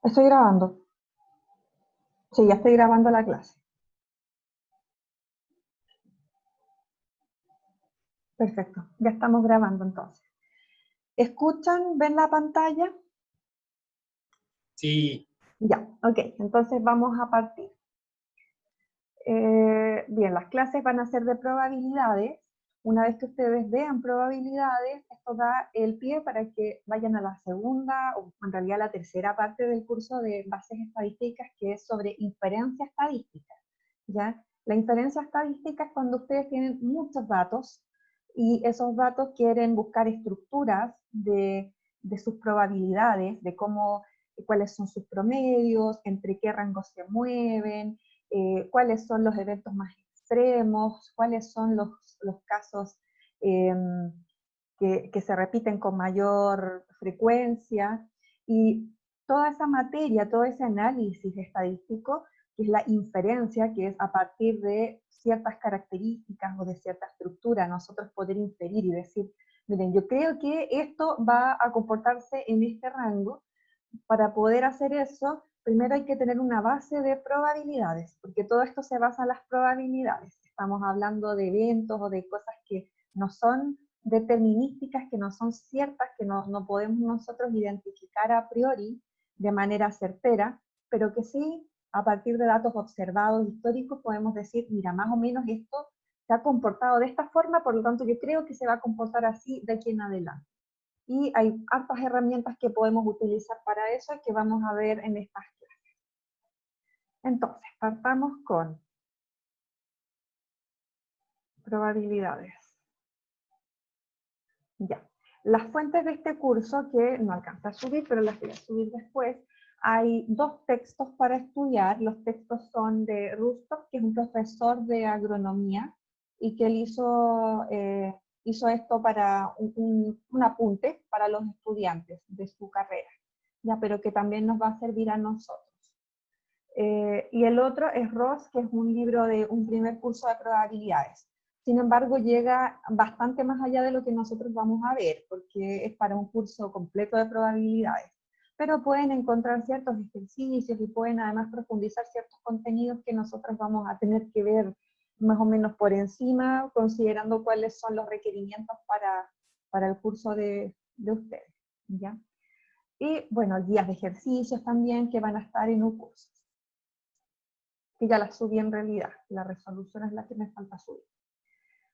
Estoy grabando. Sí, ya estoy grabando la clase. Perfecto, ya estamos grabando entonces. ¿Escuchan? ¿Ven la pantalla? Sí, Ya, ok, entonces vamos a partir. Bien, las clases van a ser de probabilidades. Una vez que ustedes vean probabilidades, esto da el pie para que vayan a la segunda, o en realidad la tercera parte del curso de bases estadísticas, que es sobre inferencia estadística. ¿Ya? La inferencia estadística es cuando ustedes tienen muchos datos y esos datos quieren buscar estructuras de sus probabilidades, de cómo, cuáles son sus promedios, entre qué rangos se mueven, cuáles son los eventos más extremos, cuáles son los casos eh, que se repiten con mayor frecuencia, y toda esa materia, todo ese análisis estadístico, que es la inferencia, que es a partir de ciertas características o de cierta estructura, nosotros poder inferir y decir, miren, yo creo que esto va a comportarse en este rango. Para poder hacer eso, primero hay que tener una base de probabilidades, porque todo esto se basa en las probabilidades. Estamos hablando de eventos o de cosas que no son determinísticas, que no son ciertas, que no podemos nosotros identificar a priori de manera certera, pero que sí, a partir de datos observados históricos, podemos decir, mira, más o menos esto se ha comportado de esta forma, por lo tanto yo creo que se va a comportar así de aquí en adelante. Y hay hartas herramientas que podemos utilizar para eso y que vamos a ver en estas clases. Entonces, partamos con probabilidades. Ya. Las fuentes de este curso, que no alcanza a subir, pero las voy a subir después, hay dos textos para estudiar. Los textos son de Rustock, que es un profesor de agronomía, y que él hizo esto para un apunte para los estudiantes de su carrera, ya, pero que también nos va a servir a nosotros. Y el otro es Ross, que es un libro de un primer curso de probabilidades. Sin embargo, llega bastante más allá de lo que nosotros vamos a ver, porque es para un curso completo de probabilidades. Pero pueden encontrar ciertos ejercicios y pueden además profundizar ciertos contenidos que nosotros vamos a tener que ver más o menos por encima, considerando cuáles son los requerimientos para el curso de ustedes, ¿ya? Y bueno, guías de ejercicios también que van a estar en un curso, que ya las subí en realidad, la resolución es la que me falta subir.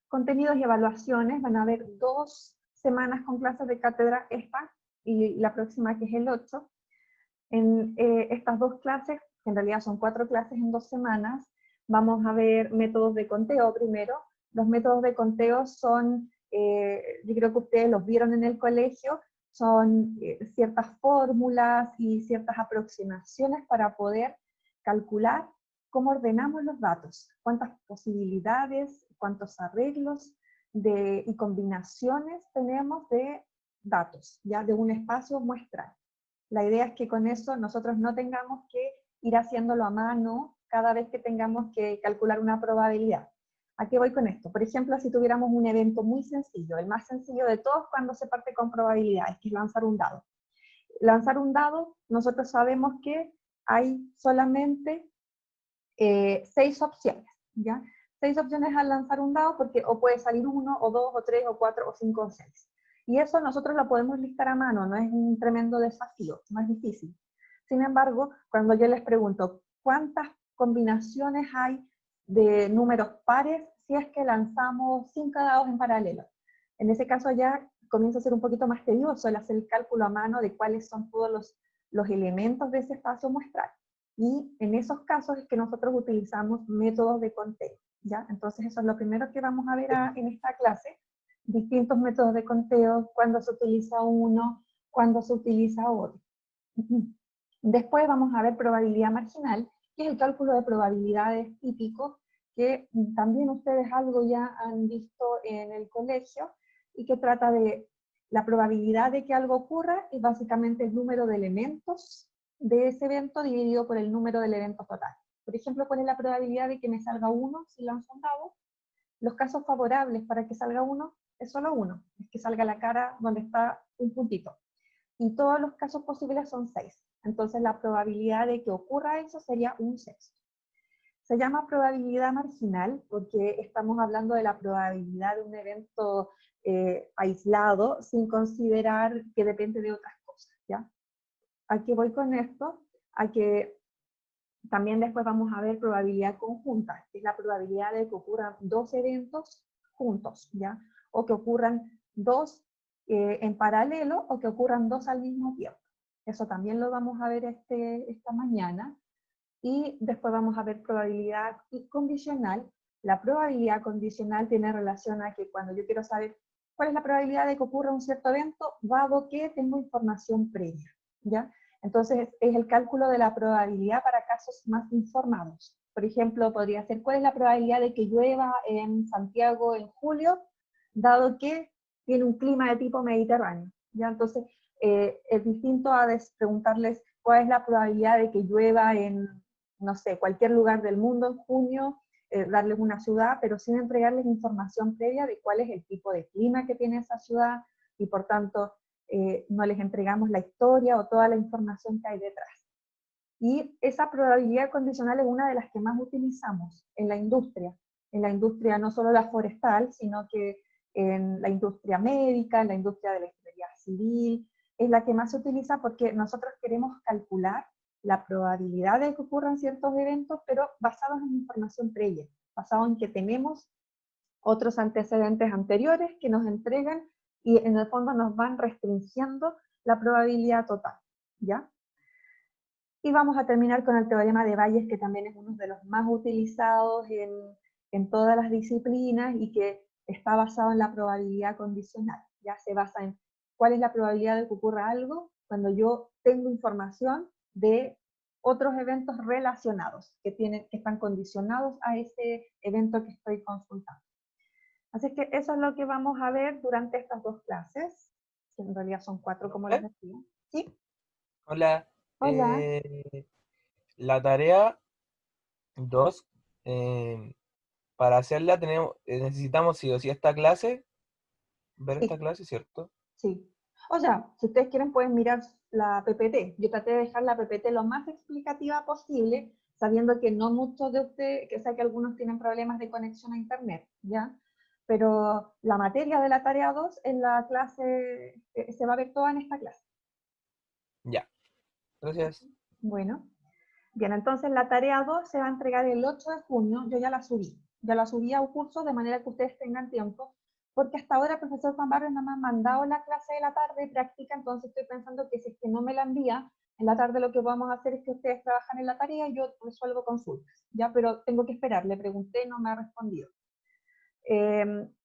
Contenidos y evaluaciones, van a haber 2 semanas con clases de cátedra, esta y la próxima, que es el 8. En estas 2 clases, que en realidad son 4 clases en 2 semanas, vamos a ver métodos de conteo primero. Los métodos de conteo son, yo creo que ustedes los vieron en el colegio, son ciertas fórmulas y ciertas aproximaciones para poder calcular cómo ordenamos los datos, cuántas posibilidades, cuántos arreglos y combinaciones tenemos de datos, ya de un espacio muestral. La idea es que con eso nosotros no tengamos que ir haciéndolo a mano cada vez que tengamos que calcular una probabilidad. ¿A qué voy con esto? Por ejemplo, si tuviéramos un evento muy sencillo, el más sencillo de todos cuando se parte con probabilidades, que es lanzar un dado. Lanzar un dado, nosotros sabemos que hay solamente 6 opciones, ¿ya? 6 opciones al lanzar un dado, porque o puede salir 1, o 2, o 3, o 4, o 5, o 6. Y eso nosotros lo podemos listar a mano, no es un tremendo desafío, no es difícil. Sin embargo, cuando yo les pregunto cuántas combinaciones hay de números pares si es que lanzamos 5 dados en paralelo, en ese caso ya comienza a ser un poquito más tedioso el hacer el cálculo a mano de cuáles son todos los elementos de ese espacio muestral. Y en esos casos es que nosotros utilizamos métodos de conteo, ¿ya? Entonces eso es lo primero que vamos a ver en esta clase, distintos métodos de conteo, cuándo se utiliza uno, cuándo se utiliza otro. Después vamos a ver probabilidad marginal, que es el cálculo de probabilidades típico, que también ustedes algo ya han visto en el colegio, y que trata de la probabilidad de que algo ocurra, y básicamente el número de elementos de ese evento dividido por el número del evento total. Por ejemplo, ¿cuál es la probabilidad de que me salga 1 si lanzo un dado? Los casos favorables para que salga 1 es solo 1, es que salga la cara donde está un puntito. Y todos los casos posibles son 6. Entonces la probabilidad de que ocurra eso sería 1/6. Se llama probabilidad marginal porque estamos hablando de la probabilidad de un evento aislado sin considerar que depende de otras cosas, ¿ya? ¿A qué voy con esto? A que también después vamos a ver probabilidad conjunta, que es la probabilidad de que ocurran dos eventos juntos, ¿ya? O que ocurran dos en paralelo o que ocurran dos al mismo tiempo. Eso también lo vamos a ver esta mañana. Y después vamos a ver probabilidad condicional. La probabilidad condicional tiene relación a que cuando yo quiero saber cuál es la probabilidad de que ocurra un cierto evento, dado que tengo información previa, ¿ya? Entonces es el cálculo de la probabilidad para casos más informados. Por ejemplo, podría ser cuál es la probabilidad de que llueva en Santiago en julio, dado que tiene un clima de tipo mediterráneo, ¿ya? Entonces es distinto a preguntarles cuál es la probabilidad de que llueva en, no sé, cualquier lugar del mundo en junio, darles una ciudad, pero sin entregarles información previa de cuál es el tipo de clima que tiene esa ciudad, y por tanto no les entregamos la historia o toda la información que hay detrás. Y esa probabilidad condicional es una de las que más utilizamos en la industria no solo la forestal, sino que en la industria médica, en la industria de la ingeniería civil, es la que más se utiliza porque nosotros queremos calcular la probabilidad de que ocurran ciertos eventos, pero basados en información previa, basados en que tenemos otros antecedentes anteriores que nos entregan y en el fondo nos van restringiendo la probabilidad total, ¿ya? Y vamos a terminar con el teorema de Bayes, que también es uno de los más utilizados en todas las disciplinas y que está basado en la probabilidad condicional. Ya se basa en cuál es la probabilidad de que ocurra algo cuando yo tengo información de otros eventos relacionados, que están condicionados a ese evento que estoy consultando. Así que eso es lo que vamos a ver durante estas dos clases, que en realidad son 4, como les decía. ¿Sí? Hola. Hola. La tarea 2, para hacerla necesitamos sí o sí esta clase, ver esta Sí. clase, ¿cierto? Sí. O sea, si ustedes quieren pueden mirar la PPT. Yo traté de dejar la PPT lo más explicativa posible, sabiendo que no muchos de ustedes, que sé que algunos tienen problemas de conexión a internet, ¿ya? Pero la materia de la tarea 2 en la clase, se va a ver toda en esta clase. Ya, gracias. Bueno, bien, entonces la tarea 2 se va a entregar el 8 de junio, yo ya la subí a un curso de manera que ustedes tengan tiempo, porque hasta ahora el profesor Juan Barrio no me ha mandado la clase de la tarde de práctica, entonces estoy pensando que si es que no me la envía, en la tarde lo que vamos a hacer es que ustedes trabajan en la tarea y yo resuelvo consultas, ya, pero tengo que esperar, le pregunté y no me ha respondido.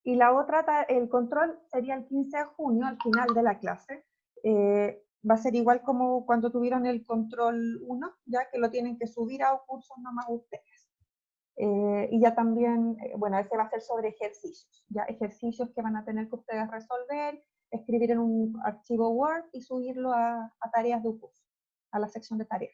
Y la otra, el control sería el 15 de junio, al final de la clase. Va a ser igual como cuando tuvieron el control 1, ya que lo tienen que subir a cursos nomás ustedes. Y ya también, bueno, ese va a ser sobre ejercicios, ya ejercicios que van a tener que ustedes resolver, escribir en un archivo Word y subirlo a tareas de un curso, a la sección de tareas.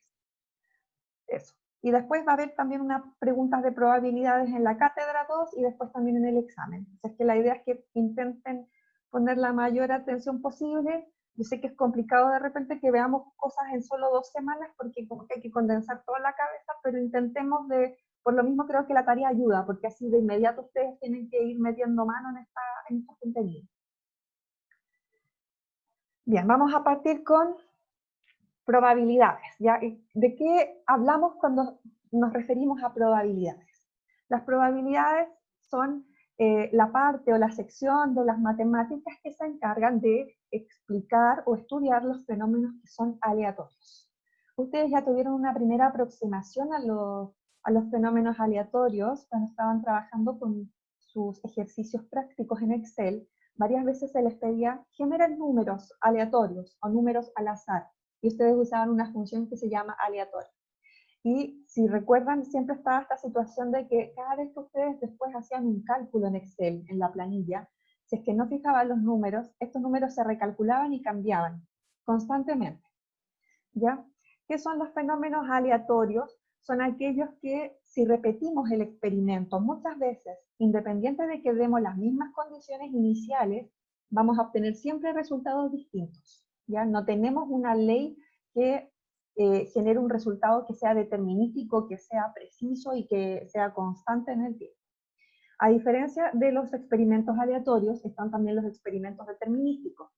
Eso. Y después va a haber también unas preguntas de probabilidades en la cátedra 2 y después también en el examen. O sea, es que la idea es que intenten poner la mayor atención posible. Yo sé que es complicado de repente que veamos cosas en solo 2 semanas porque como que hay que condensar toda la cabeza, pero intentemos por lo mismo creo que la tarea ayuda, porque así de inmediato ustedes tienen que ir metiendo mano en estos contenidos. Bien, vamos a partir con probabilidades, ¿ya? ¿De qué hablamos cuando nos referimos a probabilidades? Las probabilidades son la parte o la sección de las matemáticas que se encargan de explicar o estudiar los fenómenos que son aleatorios. Ustedes ya tuvieron una primera aproximación a los fenómenos aleatorios cuando estaban trabajando con sus ejercicios prácticos en Excel. Varias veces se les pedía generar números aleatorios o números al azar, y ustedes usaban una función que se llama aleatorio. Y si recuerdan, siempre estaba esta situación de que cada vez que ustedes después hacían un cálculo en Excel, en la planilla, si es que no fijaban los números, estos números se recalculaban y cambiaban constantemente, ¿ya? ¿Qué son los fenómenos aleatorios? Son aquellos que si repetimos el experimento muchas veces, independiente de que demos las mismas condiciones iniciales, vamos a obtener siempre resultados distintos, ¿ya? No tenemos una ley que genere un resultado que sea determinístico, que sea preciso y que sea constante en el tiempo. A diferencia de los experimentos aleatorios, están también los experimentos determinísticos.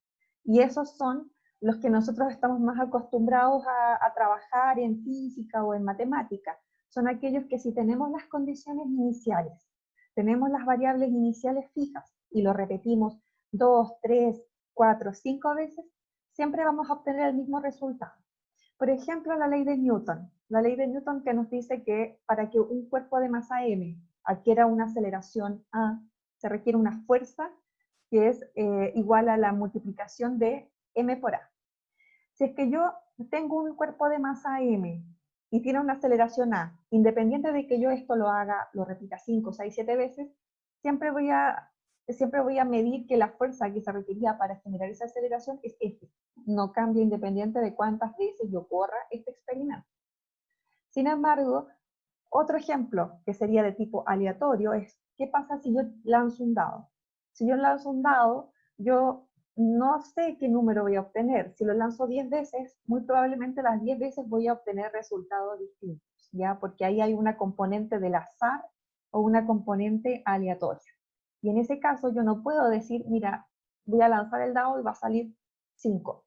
Y esos son los que nosotros estamos más acostumbrados a trabajar en física o en matemática. Son aquellos que si tenemos las condiciones iniciales, tenemos las variables iniciales fijas y lo repetimos 2, 3, 4, 5 veces, siempre vamos a obtener el mismo resultado. Por ejemplo, la ley de Newton. La ley de Newton que nos dice que para que un cuerpo de masa m adquiera una aceleración a, se requiere una fuerza que es igual a la multiplicación de m por a. Si es que yo tengo un cuerpo de masa m y tiene una aceleración a, independiente de que yo esto lo haga, lo repita 5, 6, 7 veces, siempre voy a medir que la fuerza que se requería para generar esa aceleración es F. No cambia independiente de cuántas veces yo corra este experimento. Sin embargo, otro ejemplo que sería de tipo aleatorio es, ¿qué pasa si yo lanzo un dado? Si yo lanzo un dado, yo no sé qué número voy a obtener. Si lo lanzo 10 veces, muy probablemente las 10 veces voy a obtener resultados distintos, ¿ya? Porque ahí hay una componente del azar o una componente aleatoria. Y en ese caso yo no puedo decir, mira, voy a lanzar el dado y va a salir 5.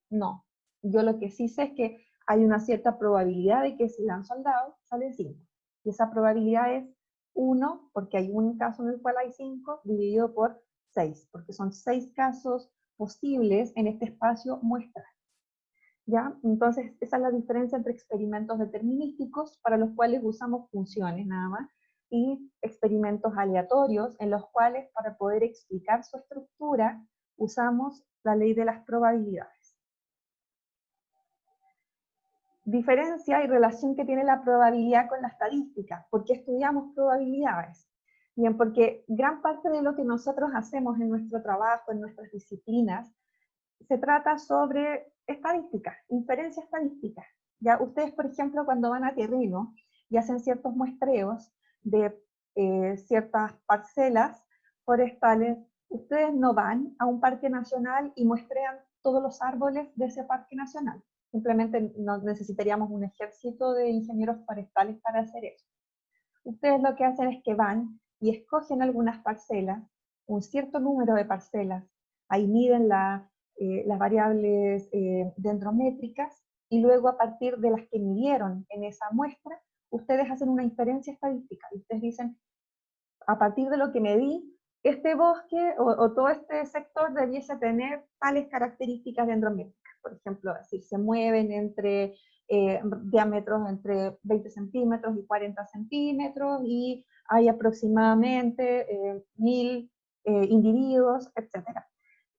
No. Yo lo que sí sé es que hay una cierta probabilidad de que si lanzo el dado, sale 5. Y esa probabilidad es 1, porque hay un caso en el cual hay 5, dividido por 6, porque son 6 casos posibles en este espacio muestral. ¿Ya? Entonces, esa es la diferencia entre experimentos determinísticos, para los cuales usamos funciones nada más, y experimentos aleatorios, en los cuales, para poder explicar su estructura, usamos la ley de las probabilidades. Diferencia y relación que tiene la probabilidad con la estadística. ¿Por qué estudiamos probabilidades? Bien, porque gran parte de lo que nosotros hacemos en nuestro trabajo, en nuestras disciplinas, se trata sobre estadística, inferencia estadística. Ya ustedes, por ejemplo, cuando van a terreno y hacen ciertos muestreos de ciertas parcelas forestales, ustedes no van a un parque nacional y muestrean todos los árboles de ese parque nacional. Simplemente no necesitaríamos un ejército de ingenieros forestales para hacer eso. Ustedes lo que hacen es que van y escogen algunas parcelas, un cierto número de parcelas, ahí miden las variables dendrométricas, y luego a partir de las que midieron en esa muestra, ustedes hacen una inferencia estadística. Y ustedes dicen, a partir de lo que medí, este bosque o todo este sector debiese tener tales características dendrométricas. Por ejemplo, decir, se mueven entre diámetros entre 20 centímetros y 40 centímetros y hay aproximadamente 1000 individuos, etc.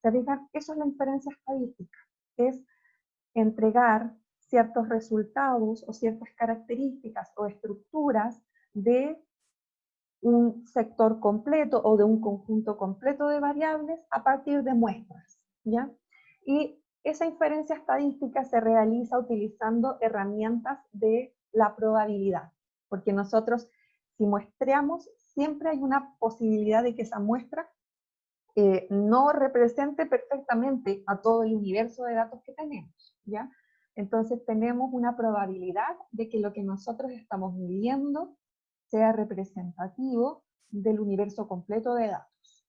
¿Se fijan? Eso es la inferencia estadística. Es entregar ciertos resultados o ciertas características o estructuras de un sector completo o de un conjunto completo de variables a partir de muestras, ¿ya? Y esa inferencia estadística se realiza utilizando herramientas de la probabilidad, porque nosotros, si muestreamos, siempre hay una posibilidad de que esa muestra no represente perfectamente a todo el universo de datos que tenemos, ¿ya? Entonces tenemos una probabilidad de que lo que nosotros estamos midiendo sea representativo del universo completo de datos.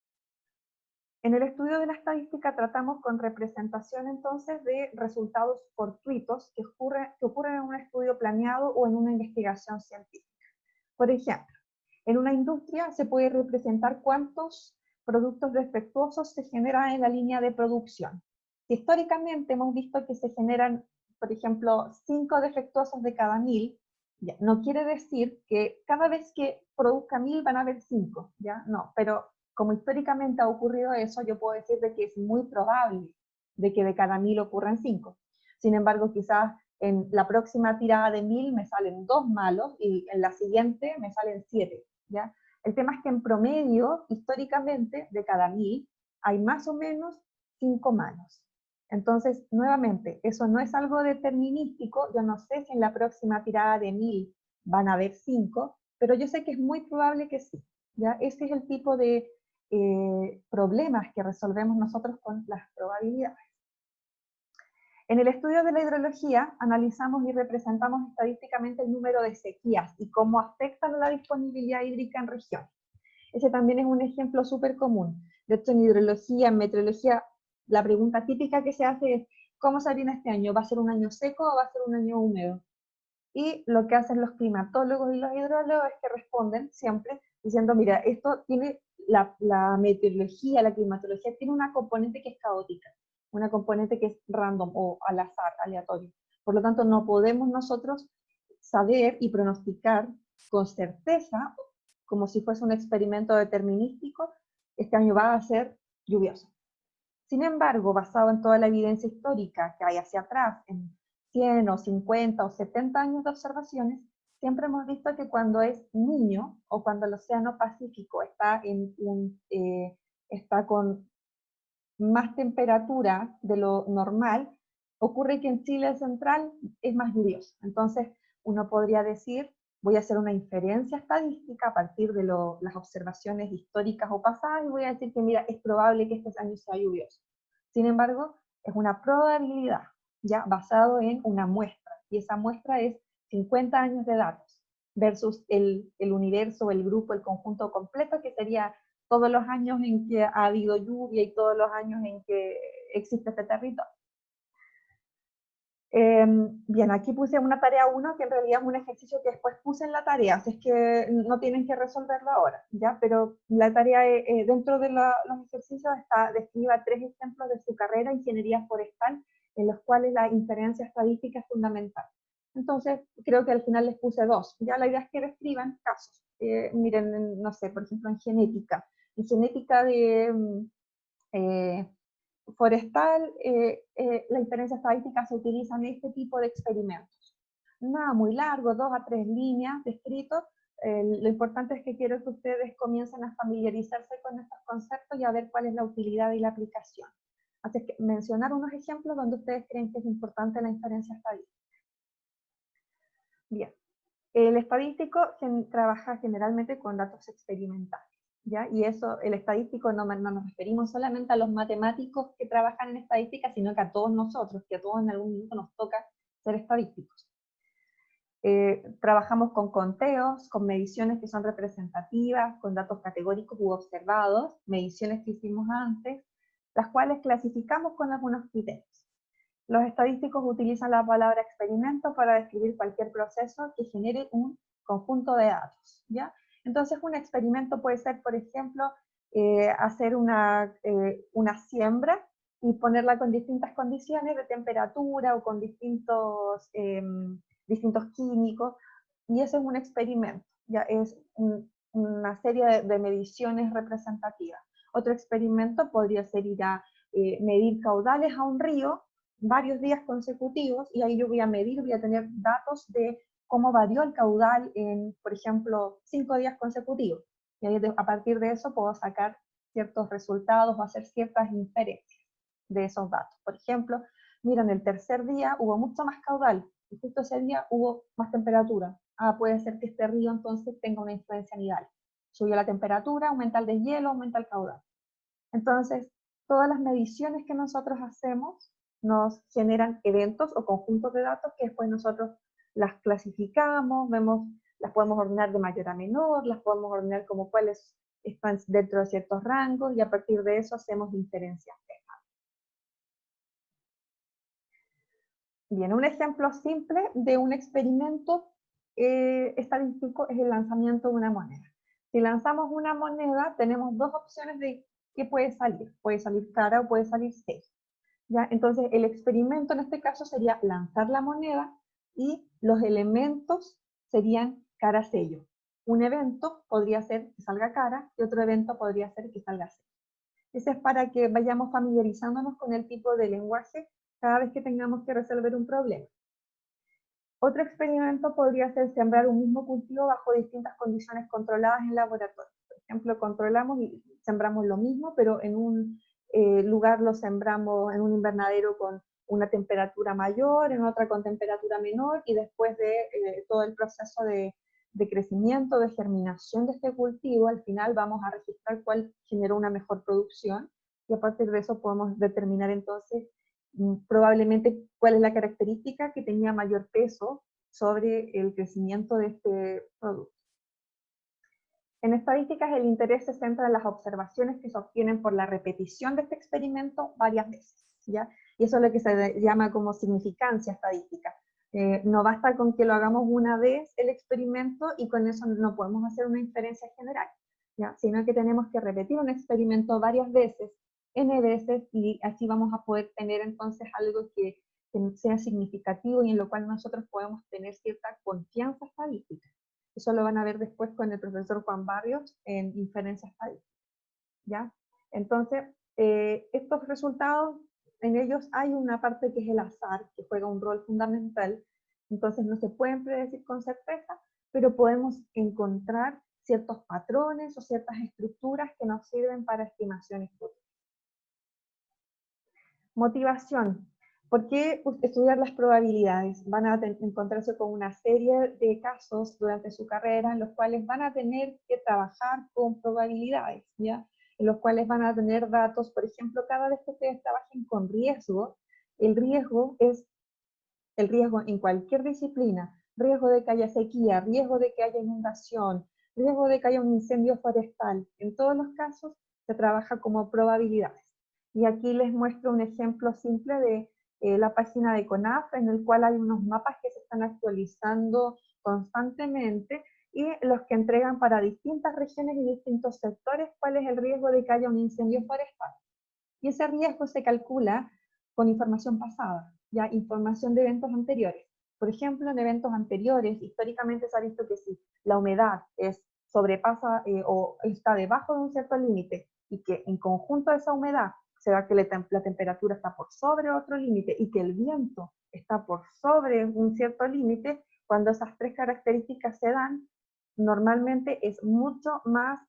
En el estudio de la estadística tratamos con representación entonces de resultados fortuitos que ocurren en un estudio planeado o en una investigación científica. Por ejemplo, en una industria se puede representar cuántos productos defectuosos se generan en la línea de producción. Históricamente hemos visto que se generan, por ejemplo, 5 defectuosos de cada 1000, ¿ya? No quiere decir que cada vez que produzca 1000 van a haber 5, ¿ya? No, pero como históricamente ha ocurrido eso, yo puedo decir de que es muy probable de que de cada 1000 ocurran 5. Sin embargo, quizás en la próxima tirada de 1000 me salen 2 malos y en la siguiente me salen 7, ¿ya? El tema es que en promedio, históricamente, de cada 1000, hay más o menos 5 malos. Entonces, nuevamente, eso no es algo determinístico. Yo no sé si en la próxima tirada de 1000 van a haber 5, pero yo sé que es muy probable que sí, ¿ya? Ese es el tipo de problemas que resolvemos nosotros con las probabilidades. En el estudio de la hidrología analizamos y representamos estadísticamente el número de sequías y cómo afectan a la disponibilidad hídrica en regiones. Ese también es un ejemplo súper común. De hecho, en hidrología, en meteorología, la pregunta típica que se hace es, ¿cómo se viene este año? ¿Va a ser un año seco o va a ser un año húmedo? Y lo que hacen los climatólogos y los hidrólogos es que responden siempre diciendo, mira, esto tiene, la meteorología, la climatología, tiene una componente que es caótica, una componente que es random o al azar, aleatorio. Por lo tanto, no podemos nosotros saber y pronosticar con certeza, como si fuese un experimento determinístico, este año va a ser lluvioso. Sin embargo, basado en toda la evidencia histórica que hay hacia atrás, en 100 o 50 o 70 años de observaciones, siempre hemos visto que cuando es niño o cuando el Océano Pacífico está con más temperatura de lo normal, ocurre que en Chile central es más lluvioso. Entonces, uno podría decir, voy a hacer una inferencia estadística a partir de las observaciones históricas o pasadas y voy a decir que, mira, es probable que este año sea lluvioso. Sin embargo, es una probabilidad, ya basado en una muestra, y esa muestra es 50 años de datos versus el universo, el grupo, el conjunto completo, que sería todos los años en que ha habido lluvia y todos los años en que existe este territorio. Bien, aquí puse una tarea 1, que en realidad es un ejercicio que después puse en la tarea, así es que no tienen que resolverlo ahora, ¿ya? Pero la tarea, dentro de los ejercicios, describa 3 ejemplos de su carrera, ingeniería forestal, en los cuales la inferencia estadística es fundamental. Entonces, creo que al final les puse 2. Ya la idea es que describan casos. Miren, no sé, por ejemplo, en genética eh, forestal, la inferencia estadística se utiliza en este tipo de experimentos. Nada muy largo, 2 a 3 líneas de escrito. Lo importante es que quiero que ustedes comiencen a familiarizarse con estos conceptos y a ver cuál es la utilidad y la aplicación. Así que mencionar unos ejemplos donde ustedes creen que es importante la inferencia estadística. Bien, el estadístico trabaja generalmente con datos experimentales, ¿ya? Y eso, el estadístico, no nos referimos solamente a los matemáticos que trabajan en estadística, sino que a todos nosotros, que a todos en algún momento nos toca ser estadísticos. Trabajamos con conteos, con mediciones que son representativas, con datos categóricos u observados, mediciones que hicimos antes, las cuales clasificamos con algunos criterios. Los estadísticos utilizan la palabra experimento para describir cualquier proceso que genere un conjunto de datos, ¿ya? Entonces, un experimento puede ser, por ejemplo, hacer una siembra y ponerla con distintas condiciones de temperatura o con distintos químicos, y eso es un experimento, ya es una serie de mediciones representativas. Otro experimento podría ser ir a medir caudales a un río varios días consecutivos, y ahí yo voy a medir, voy a tener datos de cómo varió el caudal en, por ejemplo, 5 días consecutivos. Y ahí a partir de eso puedo sacar ciertos resultados o hacer ciertas inferencias de esos datos. Por ejemplo, miren, el tercer día hubo mucho más caudal, y justo ese día hubo más temperatura. Puede ser que este río entonces tenga una influencia nidal. Subió la temperatura, aumenta el deshielo, aumenta el caudal. Entonces, todas las mediciones que nosotros hacemos nos generan eventos o conjuntos de datos que después nosotros las clasificamos, las podemos ordenar de mayor a menor, las podemos ordenar como cuáles están dentro de ciertos rangos, y a partir de eso hacemos inferencias. Bien, un ejemplo simple de un experimento estadístico es el lanzamiento de una moneda. Si lanzamos una moneda, tenemos 2 opciones de qué puede salir. Puede salir cara o puede salir sello, ¿ya? Entonces, el experimento en este caso sería lanzar la moneda y los elementos serían cara-sello. Un evento podría ser que salga cara y otro evento podría ser que salga sello. Ese es para que vayamos familiarizándonos con el tipo de lenguaje cada vez que tengamos que resolver un problema. Otro experimento podría ser sembrar un mismo cultivo bajo distintas condiciones controladas en laboratorio. Por ejemplo, controlamos y sembramos lo mismo, pero en un lugar lo sembramos en un invernadero con una temperatura mayor, en otra con temperatura menor, y después de todo el proceso de crecimiento, de germinación de este cultivo, al final vamos a registrar cuál generó una mejor producción, y a partir de eso podemos determinar entonces probablemente cuál es la característica que tenía mayor peso sobre el crecimiento de este producto. En estadísticas, el interés se centra en las observaciones que se obtienen por la repetición de este experimento varias veces, ¿ya? Y eso es lo que se llama como significancia estadística. No basta con que lo hagamos una vez el experimento y con eso no podemos hacer una inferencia general, ¿ya? Sino que tenemos que repetir un experimento varias veces, n veces, y así vamos a poder tener entonces algo que sea significativo y en lo cual nosotros podemos tener cierta confianza estadística. Eso lo van a ver después con el profesor Juan Barrios en inferencia estadística, ¿ya? Entonces, estos resultados, en ellos hay una parte que es el azar, que juega un rol fundamental, entonces no se pueden predecir con certeza, pero podemos encontrar ciertos patrones o ciertas estructuras que nos sirven para estimaciones futuras. Motivación. ¿Por qué estudiar las probabilidades? Van a encontrarse con una serie de casos durante su carrera en los cuales van a tener que trabajar con probabilidades, ¿ya? En los cuales van a tener datos, por ejemplo, cada vez que ustedes trabajen con riesgo, el riesgo es el riesgo en cualquier disciplina, riesgo de que haya sequía, riesgo de que haya inundación, riesgo de que haya un incendio forestal. En todos los casos se trabaja como probabilidades. Y aquí les muestro un ejemplo simple de la página de CONAF, en el cual hay unos mapas que se están actualizando constantemente y los que entregan para distintas regiones y distintos sectores cuál es el riesgo de que haya un incendio forestal. Y ese riesgo se calcula con información pasada, ya información de eventos anteriores. Por ejemplo, en eventos anteriores, históricamente se ha visto que si la humedad sobrepasa o está debajo de un cierto límite y que en conjunto a esa humedad se da que la temperatura está por sobre otro límite y que el viento está por sobre un cierto límite, cuando esas tres características se dan, normalmente es mucho más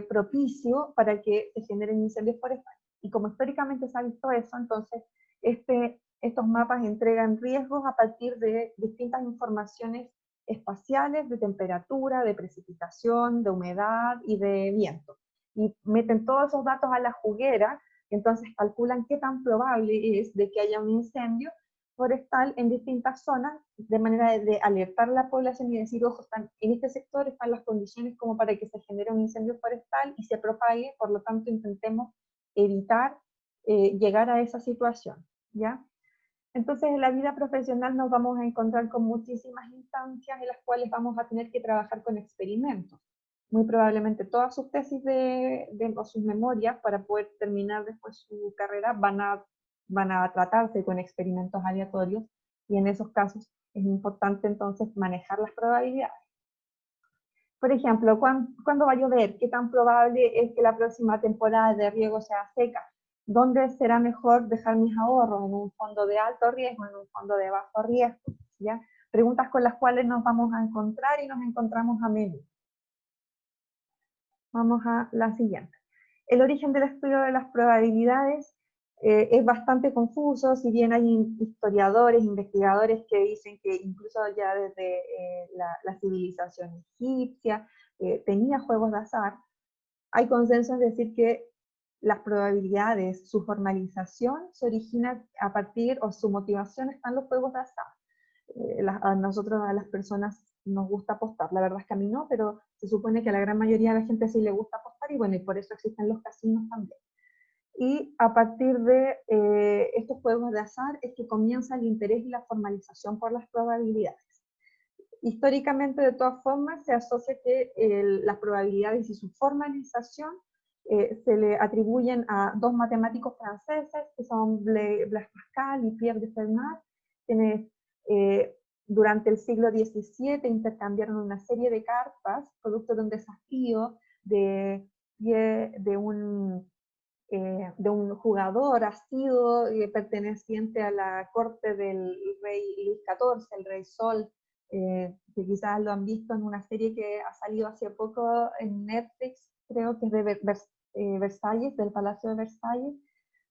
propicio para que se generen incendios forestales. Y como históricamente se ha visto eso, entonces estos mapas entregan riesgos a partir de distintas informaciones espaciales, de temperatura, de precipitación, de humedad y de viento. Y meten todos esos datos a la juguera, y entonces calculan qué tan probable es de que haya un incendio forestal en distintas zonas, de manera de alertar a la población y decir, ojo, en este sector están las condiciones como para que se genere un incendio forestal y se propague, por lo tanto intentemos evitar llegar a esa situación, ¿ya? Entonces, en la vida profesional nos vamos a encontrar con muchísimas instancias en las cuales vamos a tener que trabajar con experimentos. Muy probablemente todas sus tesis o sus memorias para poder terminar después su carrera van a tratarse con experimentos aleatorios y en esos casos es importante entonces manejar las probabilidades. Por ejemplo, ¿cuándo va a llover? ¿Qué tan probable es que la próxima temporada de riego sea seca? ¿Dónde será mejor dejar mis ahorros? ¿En un fondo de alto riesgo? ¿En un fondo de bajo riesgo? ¿Ya? Preguntas con las cuales nos vamos a encontrar y nos encontramos a menudo. Vamos a la siguiente. El origen del estudio de las probabilidades es bastante confuso, si bien hay historiadores, investigadores que dicen que incluso ya desde la civilización egipcia tenía juegos de azar, hay consenso en decir que las probabilidades, su formalización se origina a partir, o su motivación está en los juegos de azar. A nosotros, a las personas, nos gusta apostar. La verdad es que a mí no, pero se supone que a la gran mayoría de la gente sí le gusta apostar y bueno, y por eso existen los casinos también. Y a partir de estos juegos de azar es que comienza el interés y la formalización por las probabilidades. Históricamente, de todas formas, se asocia que las probabilidades y su formalización se le atribuyen a dos matemáticos franceses, que son Blaise Pascal y Pierre de Fermat, quienes durante el siglo XVII intercambiaron una serie de cartas, producto de un desafío de un jugador asiduo perteneciente a la corte del rey Luis XIV, el rey Sol, que quizás lo han visto en una serie que ha salido hace poco en Netflix, creo que es de Versalles, del Palacio de Versalles.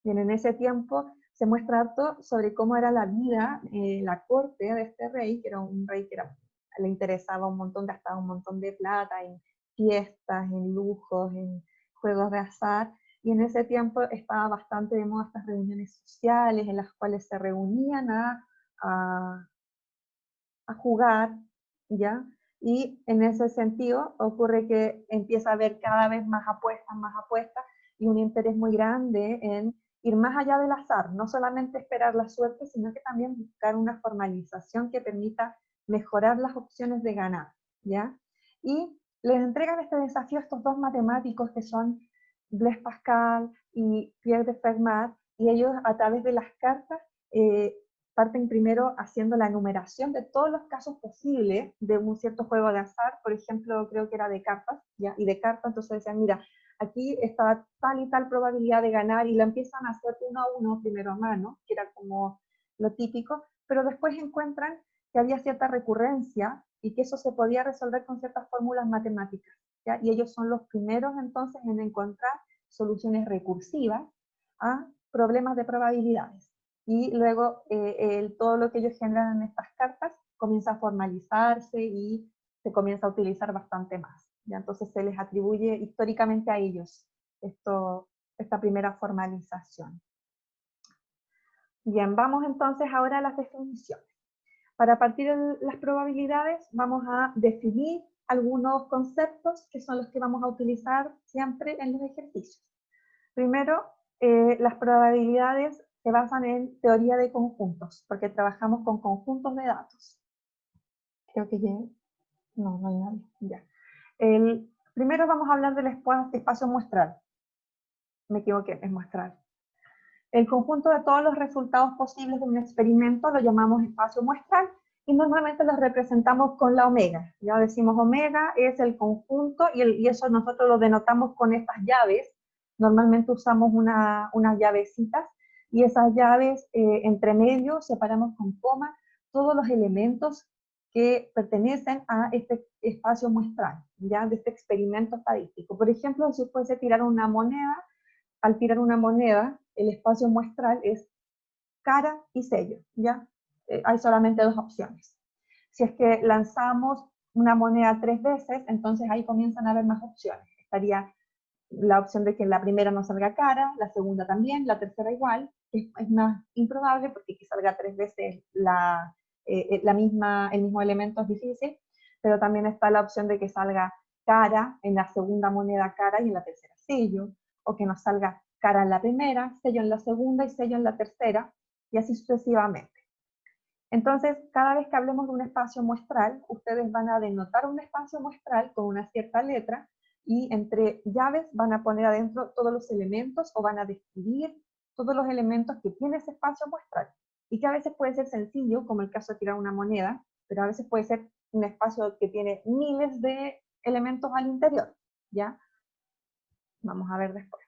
Bien, en ese tiempo se muestra harto sobre cómo era la vida, la corte de este rey, que era un rey que le interesaba un montón, gastaba un montón de plata en fiestas, en lujos, en juegos de azar, y en ese tiempo estaba bastante de moda estas reuniones sociales en las cuales se reunían a, a jugar, ¿ya? Y en ese sentido ocurre que empieza a haber cada vez más apuestas, y un interés muy grande en ir más allá del azar, no solamente esperar la suerte, sino que también buscar una formalización que permita mejorar las opciones de ganar, ¿ya? Y les entregan este desafío a estos dos matemáticos que son Blaise Pascal y Pierre de Fermat, y ellos a través de las cartas parten primero haciendo la enumeración de todos los casos posibles de un cierto juego de azar. Por ejemplo, creo que era de cartas, ¿ya? Y de cartas, entonces decían, mira, aquí está tal y tal probabilidad de ganar, y la empiezan a hacer uno a uno, primero a mano, que era como lo típico, pero después encuentran que había cierta recurrencia y que eso se podía resolver con ciertas fórmulas matemáticas, ¿ya? Y ellos son los primeros entonces en encontrar soluciones recursivas a problemas de probabilidades. Y luego todo lo que ellos generan en estas cartas comienza a formalizarse y se comienza a utilizar bastante más, ¿ya? Entonces se les atribuye históricamente a ellos esta primera formalización. Bien, vamos entonces ahora a las definiciones. Para partir de las probabilidades vamos a definir algunos conceptos que son los que vamos a utilizar siempre en los ejercicios. Primero, las probabilidades se basan en teoría de conjuntos, porque trabajamos con conjuntos de datos. Creo que ya... No, no hay nadie. Ya. Primero vamos a hablar del espacio muestral. Me equivoqué, es muestral. El conjunto de todos los resultados posibles de un experimento lo llamamos espacio muestral, y normalmente los representamos con la omega. Ya decimos omega es el conjunto, y eso nosotros lo denotamos con estas llaves. Normalmente usamos unas llavecitas, y esas llaves entre medio separamos con coma todos los elementos que pertenecen a este espacio muestral, ya de este experimento estadístico. Por ejemplo, si fuese tirar una moneda, al tirar una moneda, el espacio muestral es cara y sello, ¿ya? Hay solamente dos opciones. Si es que lanzamos una moneda 3 veces, entonces ahí comienzan a haber más opciones. Estaría la opción de que la primera no salga cara, la segunda también, la tercera igual, que es más improbable porque que salga 3 veces el mismo elemento es difícil, pero también está la opción de que salga cara en la segunda moneda cara y en la tercera sello, o que nos salga cara en la primera, sello en la segunda y sello en la tercera, y así sucesivamente. Entonces, cada vez que hablemos de un espacio muestral, ustedes van a denotar un espacio muestral con una cierta letra, y entre llaves van a poner adentro todos los elementos, o van a describir todos los elementos que tiene ese espacio muestral. Y que a veces puede ser sencillo, como el caso de tirar una moneda, pero a veces puede ser un espacio que tiene miles de elementos al interior, ¿ya? Vamos a ver después.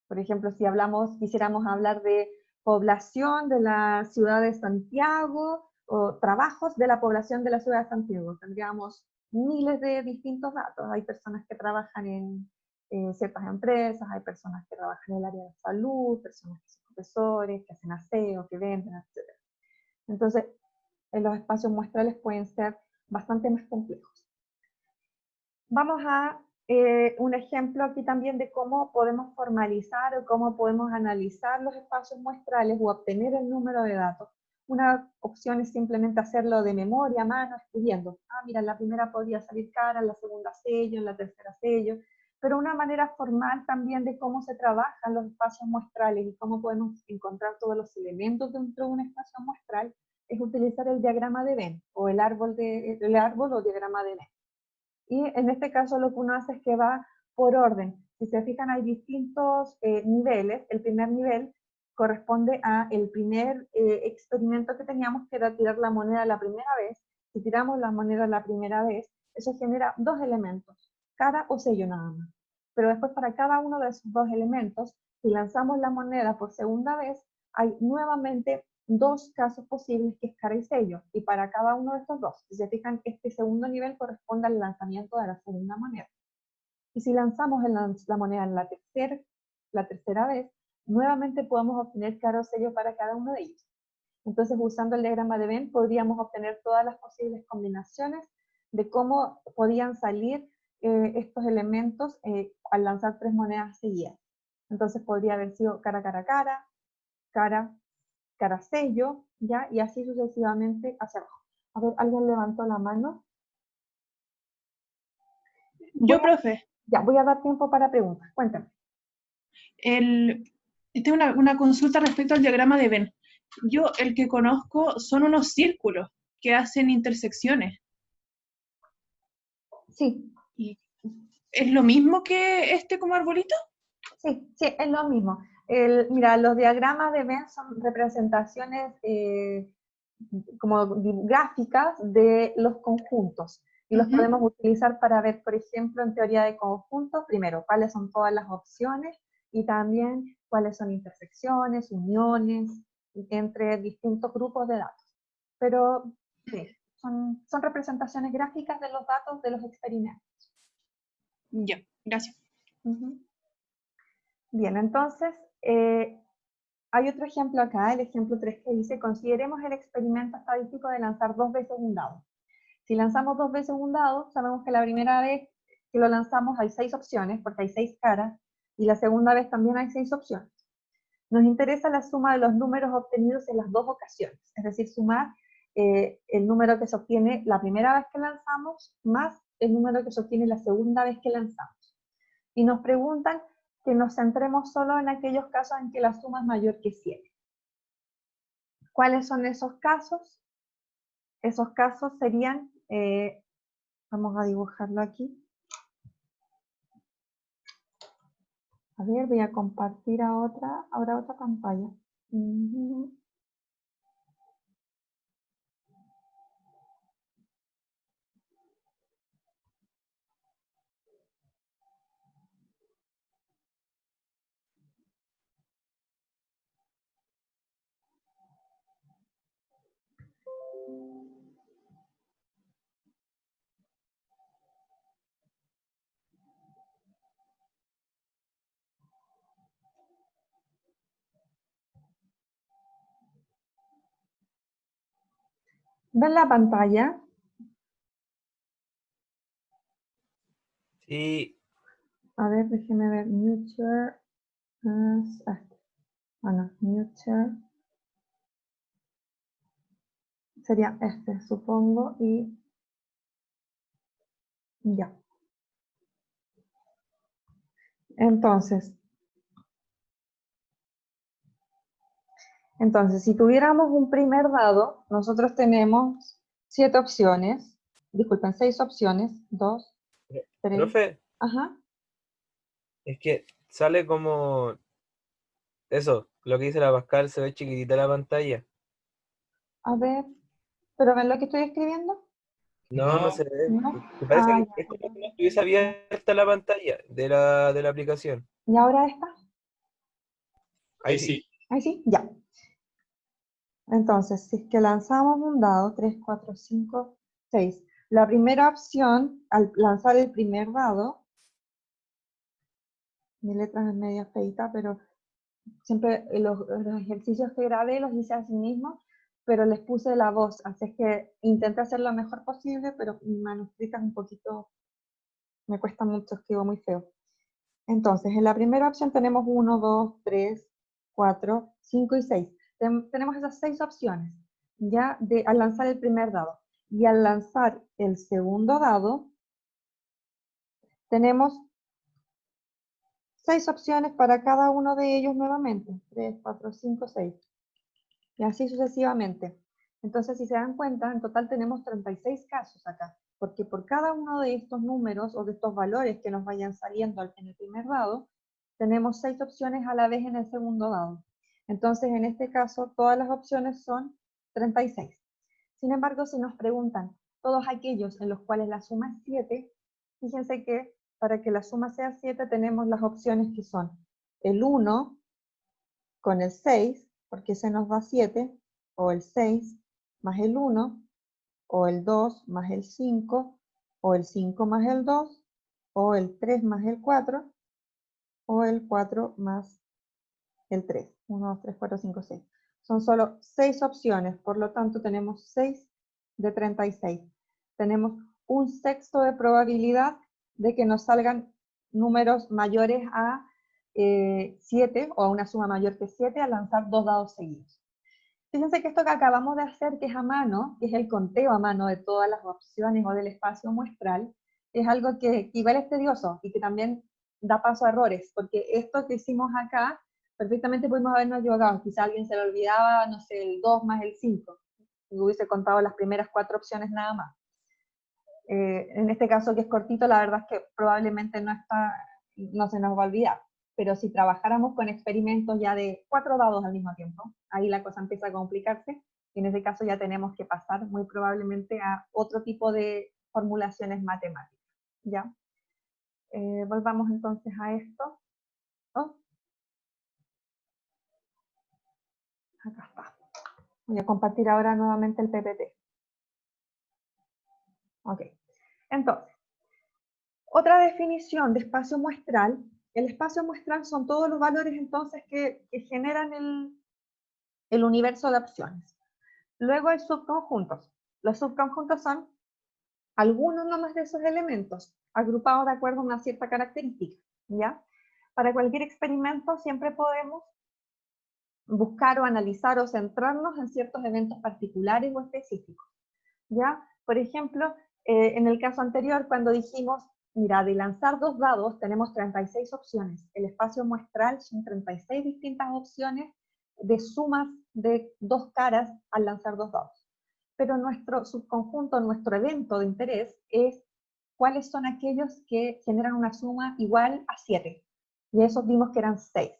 Por ejemplo, si quisiéramos hablar de población de la ciudad de Santiago, o trabajos de la población de la ciudad de Santiago, tendríamos miles de distintos datos. Hay personas que trabajan en ciertas empresas, hay personas que trabajan en el área de salud, personas que son profesores, que hacen aseo, que venden, etc. Entonces, los espacios muestrales pueden ser bastante más complejos. Vamos a un ejemplo aquí también de cómo podemos formalizar o cómo podemos analizar los espacios muestrales o obtener el número de datos. Una opción es simplemente hacerlo de memoria, a mano, escribiendo. Mira, en la primera podría salir cara, en la segunda sello, en la tercera sello. Pero una manera formal también de cómo se trabajan los espacios muestrales y cómo podemos encontrar todos los elementos dentro de un espacio muestral es utilizar el diagrama de Venn, o el árbol o diagrama de Venn. Y en este caso lo que uno hace es que va por orden. Si se fijan, hay distintos niveles. El primer nivel corresponde a el primer experimento que teníamos, que era tirar la moneda la primera vez. Si tiramos la moneda la primera vez, eso genera dos elementos, cara o sello nada más. Pero después, para cada uno de esos dos elementos, si lanzamos la moneda por segunda vez, hay nuevamente dos casos posibles, que es cara y sello, y para cada uno de estos dos, si se fijan, este segundo nivel corresponde al lanzamiento de la segunda moneda. Y si lanzamos la moneda en la tercera vez, nuevamente podemos obtener cara o sello para cada uno de ellos. Entonces, usando el diagrama de Venn, podríamos obtener todas las posibles combinaciones de cómo podían salir estos elementos al lanzar 3 monedas seguidas. Entonces podría haber sido cara, cara, cara, cara, cara, sello, ¿ya? Y así sucesivamente hacia abajo. A ver, ¿alguien levantó la mano? Yo, profe. Ya, voy a dar tiempo para preguntas. Cuéntame. Tengo una consulta respecto al diagrama de Venn. Yo, el que conozco, son unos círculos que hacen intersecciones. Sí. ¿Es lo mismo que este como arbolito? Sí, es lo mismo. Mira, los diagramas de Venn son representaciones como gráficas de los conjuntos. Y los podemos utilizar para ver, por ejemplo, en teoría de conjuntos, primero, cuáles son todas las opciones y también cuáles son intersecciones, uniones entre distintos grupos de datos. Pero sí, son representaciones gráficas de los datos de los experimentos. Ya, gracias. Bien, entonces, hay otro ejemplo acá, el ejemplo 3 que dice, consideremos el experimento estadístico de lanzar 2 veces un dado. Si lanzamos 2 veces un dado, sabemos que la primera vez que lo lanzamos hay 6 opciones, porque hay 6 caras, y la segunda vez también hay 6 opciones. Nos interesa la suma de los números obtenidos en las 2 ocasiones, es decir, sumar el número que se obtiene la primera vez que lanzamos, más el número que se obtiene la segunda vez que lanzamos. Y nos preguntan que nos centremos solo en aquellos casos en que la suma es mayor que 7. ¿Cuáles son esos casos? Esos casos serían, vamos a dibujarlo aquí. A ver, voy a compartir ahora otra pantalla. ¿Ven la pantalla? Sí. A ver, déjeme ver. Muture. No, Muture. Sería este, supongo, y ya. Entonces, si tuviéramos un primer dado, nosotros tenemos 7 opciones, disculpen, 6 opciones, 2, 3. Profe, Ajá. es que sale como eso, lo que dice la Pascal, se ve chiquitita la pantalla. A ver, ¿pero ven lo que estoy escribiendo? No se ve. ¿No? Me parece que Ya. es como si no estuviese abierta la pantalla de la aplicación. ¿Y ahora esta? Ahí sí. Ahí sí, ya. Entonces, si es que lanzamos un dado, 3, 4, 5, 6. La primera opción, al lanzar el primer dado, mi letra es media feita, pero siempre los ejercicios que grabé los hice a sí mismo, pero les puse la voz, así es que intenté hacer lo mejor posible, pero mi manuscrita es un poquito, me cuesta mucho, escribo muy feo. Entonces, en la primera opción tenemos 1, 2, 3, 4, 5 y 6. Tenemos esas 6 opciones, ya al lanzar el primer dado. Y al lanzar el segundo dado, tenemos 6 opciones para cada uno de ellos nuevamente. 3, 4, 5, 6. Y así sucesivamente. Entonces, si se dan cuenta, en total tenemos 36 casos acá, porque por cada uno de estos números o de estos valores que nos vayan saliendo en el primer dado, tenemos 6 opciones a la vez en el segundo dado. Entonces, en este caso, todas las opciones son 36. Sin embargo, si nos preguntan todos aquellos en los cuales la suma es 7, fíjense que para que la suma sea 7 tenemos las opciones que son el 1 con el 6, porque se nos da 7, o el 6 más el 1, o el 2 más el 5, o el 5 más el 2, o el 3 más el 4, o el 4 más el 3. 1, 2, 3, 4, 5, 6. Son solo 6 opciones, por lo tanto tenemos 6 de 36. Tenemos un sexto de probabilidad de que nos salgan números mayores a 7 o a una suma mayor que 7 al lanzar 2 dados seguidos. Fíjense que esto que acabamos de hacer, que es a mano, que es el conteo a mano de todas las opciones o del espacio muestral, es algo que igual es tedioso y que también da paso a errores, porque esto que hicimos acá, perfectamente pudimos habernos equivocado. Quizá a alguien se le olvidaba, no sé, el 2 más el 5, y hubiese contado las primeras 4 opciones nada más. En este caso que es cortito, la verdad es que probablemente no se nos va a olvidar. Pero si trabajáramos con experimentos ya de 4 dados al mismo tiempo, ahí la cosa empieza a complicarse, y en ese caso ya tenemos que pasar muy probablemente a otro tipo de formulaciones matemáticas. ¿Ya? Volvamos entonces a esto. Oh, acá está. Voy a compartir ahora nuevamente el PPT. Ok. Entonces, otra definición de espacio muestral. El espacio muestral son todos los valores entonces que generan el universo de opciones. Luego hay subconjuntos. Los subconjuntos son algunos nomás de esos elementos, agrupados de acuerdo a una cierta característica, ¿ya? Para cualquier experimento siempre podemos buscar o analizar o centrarnos en ciertos eventos particulares o específicos, ¿ya? Por ejemplo, en el caso anterior, cuando dijimos, mira, de lanzar 2 dados tenemos 36 opciones. El espacio muestral son 36 distintas opciones de sumas de 2 caras al lanzar 2 dados. Pero nuestro subconjunto, nuestro evento de interés es cuáles son aquellos que generan una suma igual a 7. Y esos vimos que eran 6.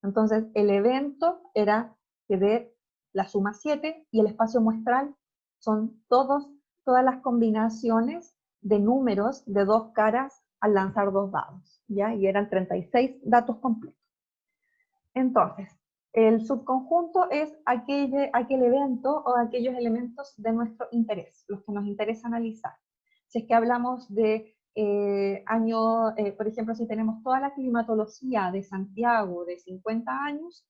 Entonces, el evento era que dé la suma 7 y el espacio muestral son todas las combinaciones de números de 2 caras al lanzar 2 dados, ¿ya? Y eran 36 datos completos. Entonces, el subconjunto es aquel evento o aquellos elementos de nuestro interés, los que nos interesa analizar. Si es que hablamos de por ejemplo, si tenemos toda la climatología de Santiago de 50 años,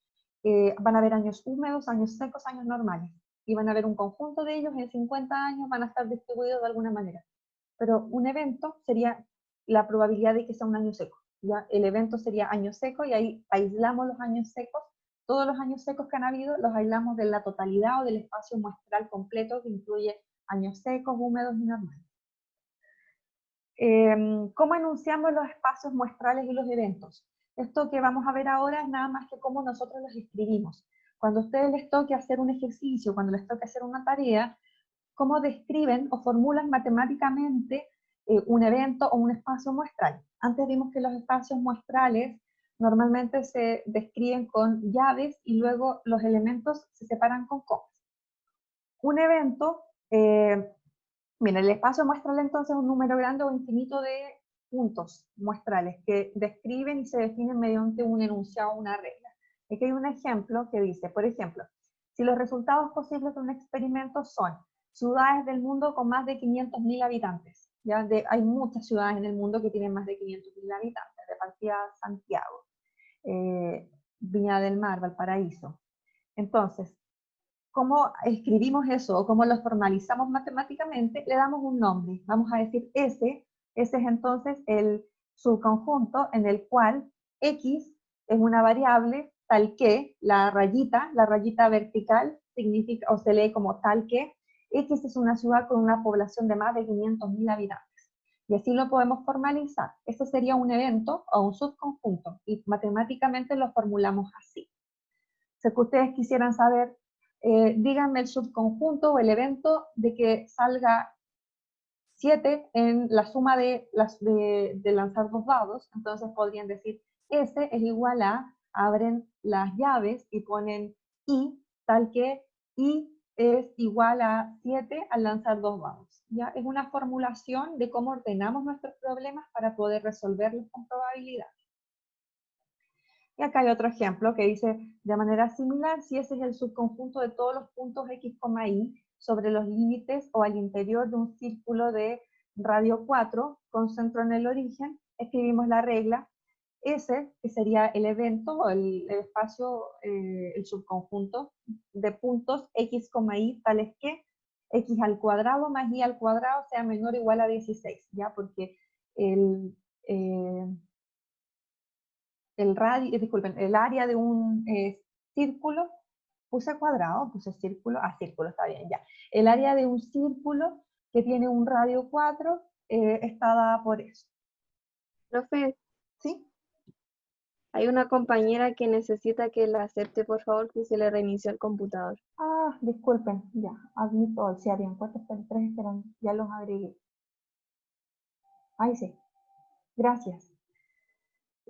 van a haber años húmedos, años secos, años normales. Y van a haber un conjunto de ellos en 50 años, van a estar distribuidos de alguna manera. Pero un evento sería la probabilidad de que sea un año seco. ¿Ya? El evento sería año seco y ahí aislamos los años secos. Todos los años secos que han habido los aislamos de la totalidad o del espacio muestral completo que incluye años secos, húmedos y normales. ¿Cómo enunciamos los espacios muestrales y los eventos? Esto que vamos a ver ahora es nada más que cómo nosotros los escribimos. Cuando a ustedes les toque hacer un ejercicio, cuando les toque hacer una tarea, cómo describen o formulan matemáticamente un evento o un espacio muestral. Antes vimos que los espacios muestrales normalmente se describen con llaves y luego los elementos se separan con comas. Un evento, mira, el espacio muestral entonces es un número grande o infinito de puntos muestrales que describen y se definen mediante un enunciado o una regla. Aquí hay un ejemplo que dice, por ejemplo, si los resultados posibles de un experimento son ciudades del mundo con más de 500.000 habitantes, ¿ya? Hay muchas ciudades en el mundo que tienen más de 500.000 habitantes, de partida Santiago, Viña del Mar, Valparaíso. Entonces, ¿cómo escribimos eso o cómo lo formalizamos matemáticamente? Le damos un nombre. Vamos a decir ese es entonces el subconjunto en el cual X es una variable tal que la rayita vertical significa, o se lee como tal que, X es una ciudad con una población de más de 500.000 habitantes. Y así lo podemos formalizar. Ese sería un evento o un subconjunto y matemáticamente lo formulamos así. Si ustedes quisieran saber, díganme el subconjunto o el evento de que salga 7 en la suma de lanzar 2 dados, entonces podrían decir, S es igual a, abren las llaves y ponen I, tal que I es igual a 7 al lanzar 2 dados. ¿Ya? Es una formulación de cómo ordenamos nuestros problemas para poder resolverlos con probabilidad. Y acá hay otro ejemplo que dice, de manera similar, si ese es el subconjunto de todos los puntos X, Y sobre los límites o al interior de un círculo de radio 4 con centro en el origen, escribimos la regla S, que sería el evento o el espacio, el subconjunto de puntos X, Y, tales que X al cuadrado más Y al cuadrado sea menor o igual a 16, ¿ya? Porque el, disculpen, el área de un círculo, puse cuadrado, puse círculo, círculo, está bien, ya. El área de un círculo que tiene un radio 4 está dada por eso. Profe, ¿Sí? hay una compañera que necesita que la acepte, por favor, que se le reinició el computador. Disculpen, ya, admito, si habían 433, esperando, ya los agregué. Ahí sí, gracias.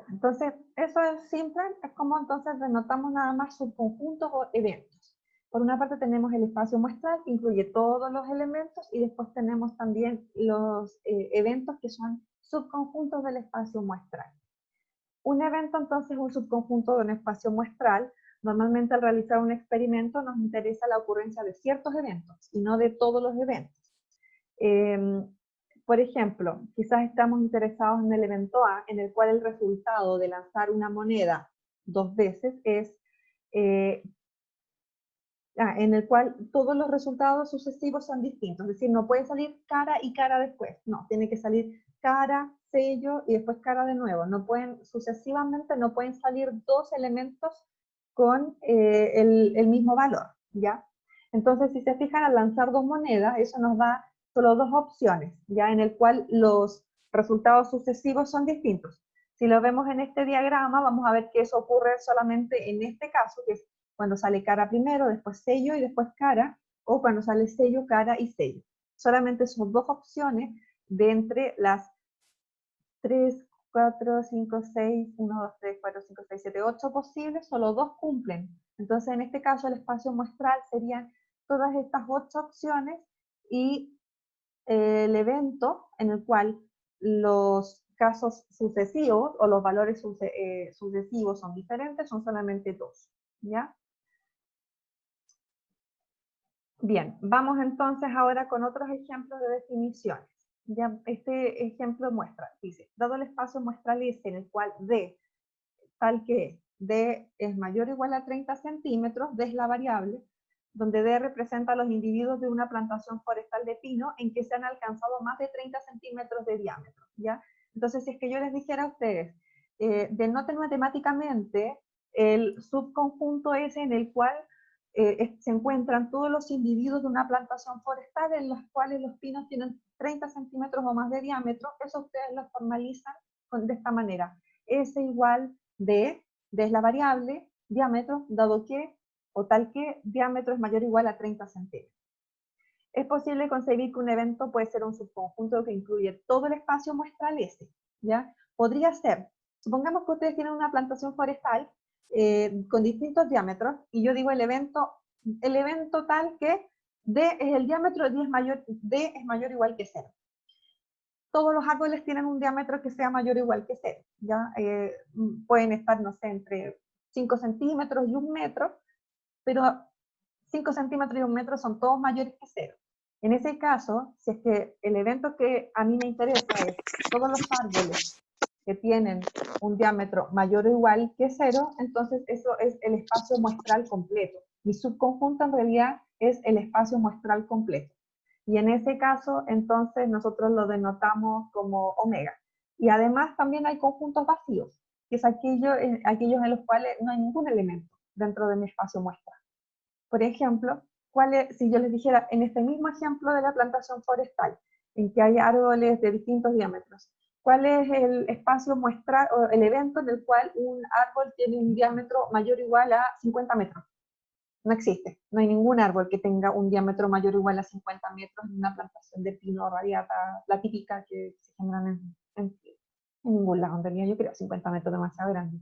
Entonces, eso es simple, es como entonces denotamos nada más subconjuntos o eventos. Por una parte tenemos el espacio muestral, que incluye todos los elementos, y después tenemos también los eventos que son subconjuntos del espacio muestral. Un evento entonces es un subconjunto de un espacio muestral. Normalmente al realizar un experimento nos interesa la ocurrencia de ciertos eventos y no de todos los eventos. Por ejemplo, quizás estamos interesados en el evento A, en el cual el resultado de lanzar una moneda 2 veces es, en el cual todos los resultados sucesivos son distintos, es decir, no puede salir cara y cara después, no, tiene que salir cara, sello y después cara de nuevo, no pueden, sucesivamente no pueden salir 2 elementos con el mismo valor, ¿ya? Entonces, si se fijan, al lanzar 2 monedas, eso nos da solo 2 opciones, ya en el cual los resultados sucesivos son distintos. Si lo vemos en este diagrama, vamos a ver que eso ocurre solamente en este caso, que es cuando sale cara primero, después sello y después cara, o cuando sale sello, cara y sello. Solamente son 2 opciones de entre las 3, 4, 5, 6, 1, 2, 3, 4, 5, 6, 7, 8 posibles, solo 2 cumplen. Entonces, en este caso, el espacio muestral serían todas estas 8 opciones y el evento en el cual los casos sucesivos o los valores sucesivos son diferentes, son solamente 2, ¿ya? Bien, vamos entonces ahora con otros ejemplos de definiciones. Ya, este ejemplo muestra, dice, dado el espacio muestral S en el cual D, tal que D es mayor o igual a 30 centímetros, D es la variable, donde D representa a los individuos de una plantación forestal de pino en que se han alcanzado más de 30 centímetros de diámetro, ¿ya? Entonces, si es que yo les dijera a ustedes, denoten matemáticamente el subconjunto S en el cual se encuentran todos los individuos de una plantación forestal en los cuales los pinos tienen 30 centímetros o más de diámetro, eso ustedes lo formalizan de esta manera. S igual D es la variable, diámetro, dado que, o tal que, diámetro es mayor o igual a 30 centímetros. Es posible concebir que un evento puede ser un subconjunto que incluye todo el espacio muestral S, ¿ya? Podría ser, supongamos que ustedes tienen una plantación forestal con distintos diámetros, y yo digo el evento tal que D es el diámetro, D es mayor o igual que 0. Todos los árboles tienen un diámetro que sea mayor o igual que 0, ¿ya? Pueden estar, no sé, entre 5 centímetros y 1 metro, pero 5 centímetros y 1 metro son todos mayores que 0. En ese caso, si es que el evento que a mí me interesa es todos los árboles que tienen un diámetro mayor o igual que 0, entonces eso es el espacio muestral completo. Mi subconjunto en realidad es el espacio muestral completo. Y en ese caso, entonces, nosotros lo denotamos como omega. Y además también hay conjuntos vacíos, que es aquellos en los cuales no hay ningún elemento dentro de mi espacio muestral. Por ejemplo, si yo les dijera, en este mismo ejemplo de la plantación forestal, en que hay árboles de distintos diámetros, ¿cuál es el espacio muestral o el evento en el cual un árbol tiene un diámetro mayor o igual a 50 metros? No existe. No hay ningún árbol que tenga un diámetro mayor o igual a 50 metros en una plantación de pino radiata, la típica que se generan en ningún lado, en realidad yo creo 50 metros demasiado grande.